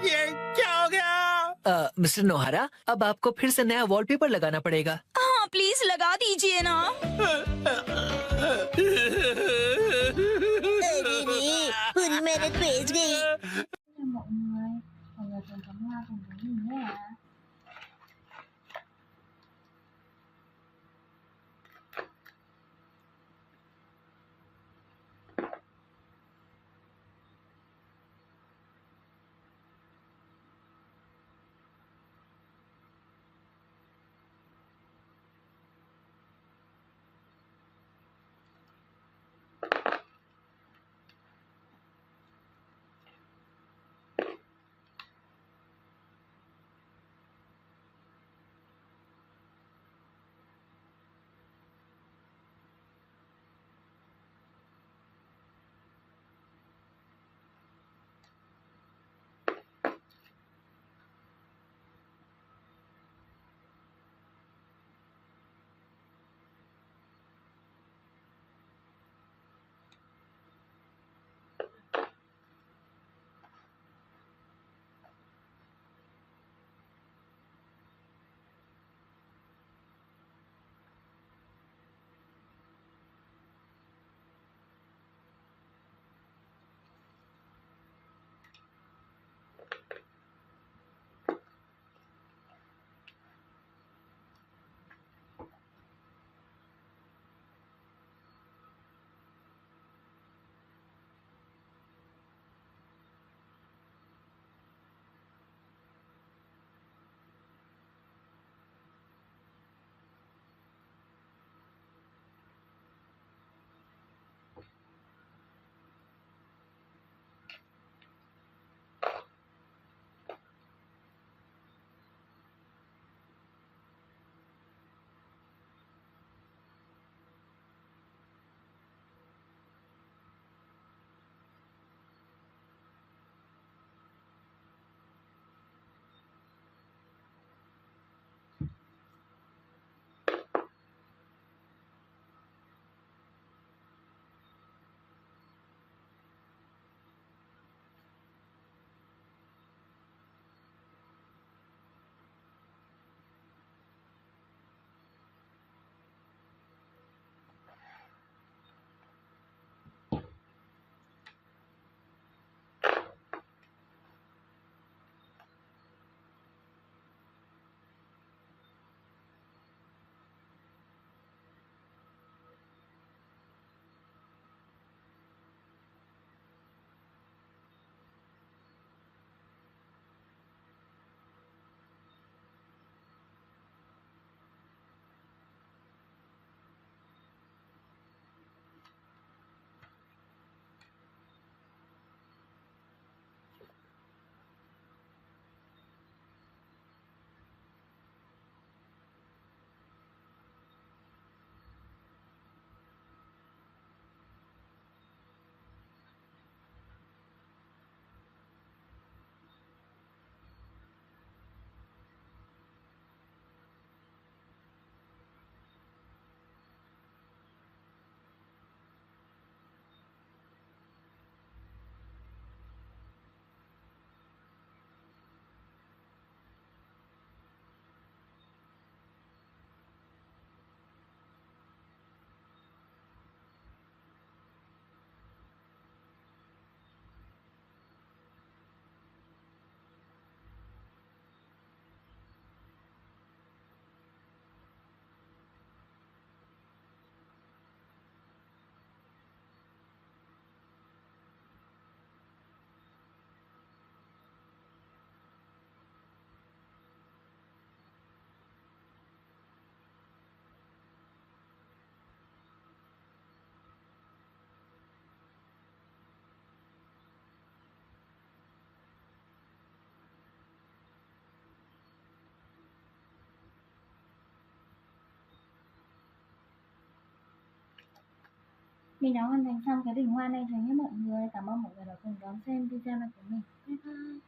ये क्या हो गया? मिस्टर नोहारा, अब आपको फिर से नया वॉलपेपर लगाना पड़ेगा। हाँ प्लीज लगा दीजिए ना। पूरी मेहनत भेज गई। Mình đã hoàn thành xong cái bình hoa này rồi nhé mọi người. Cảm ơn mọi người đã cùng đón xem video này của mình. Bye bye.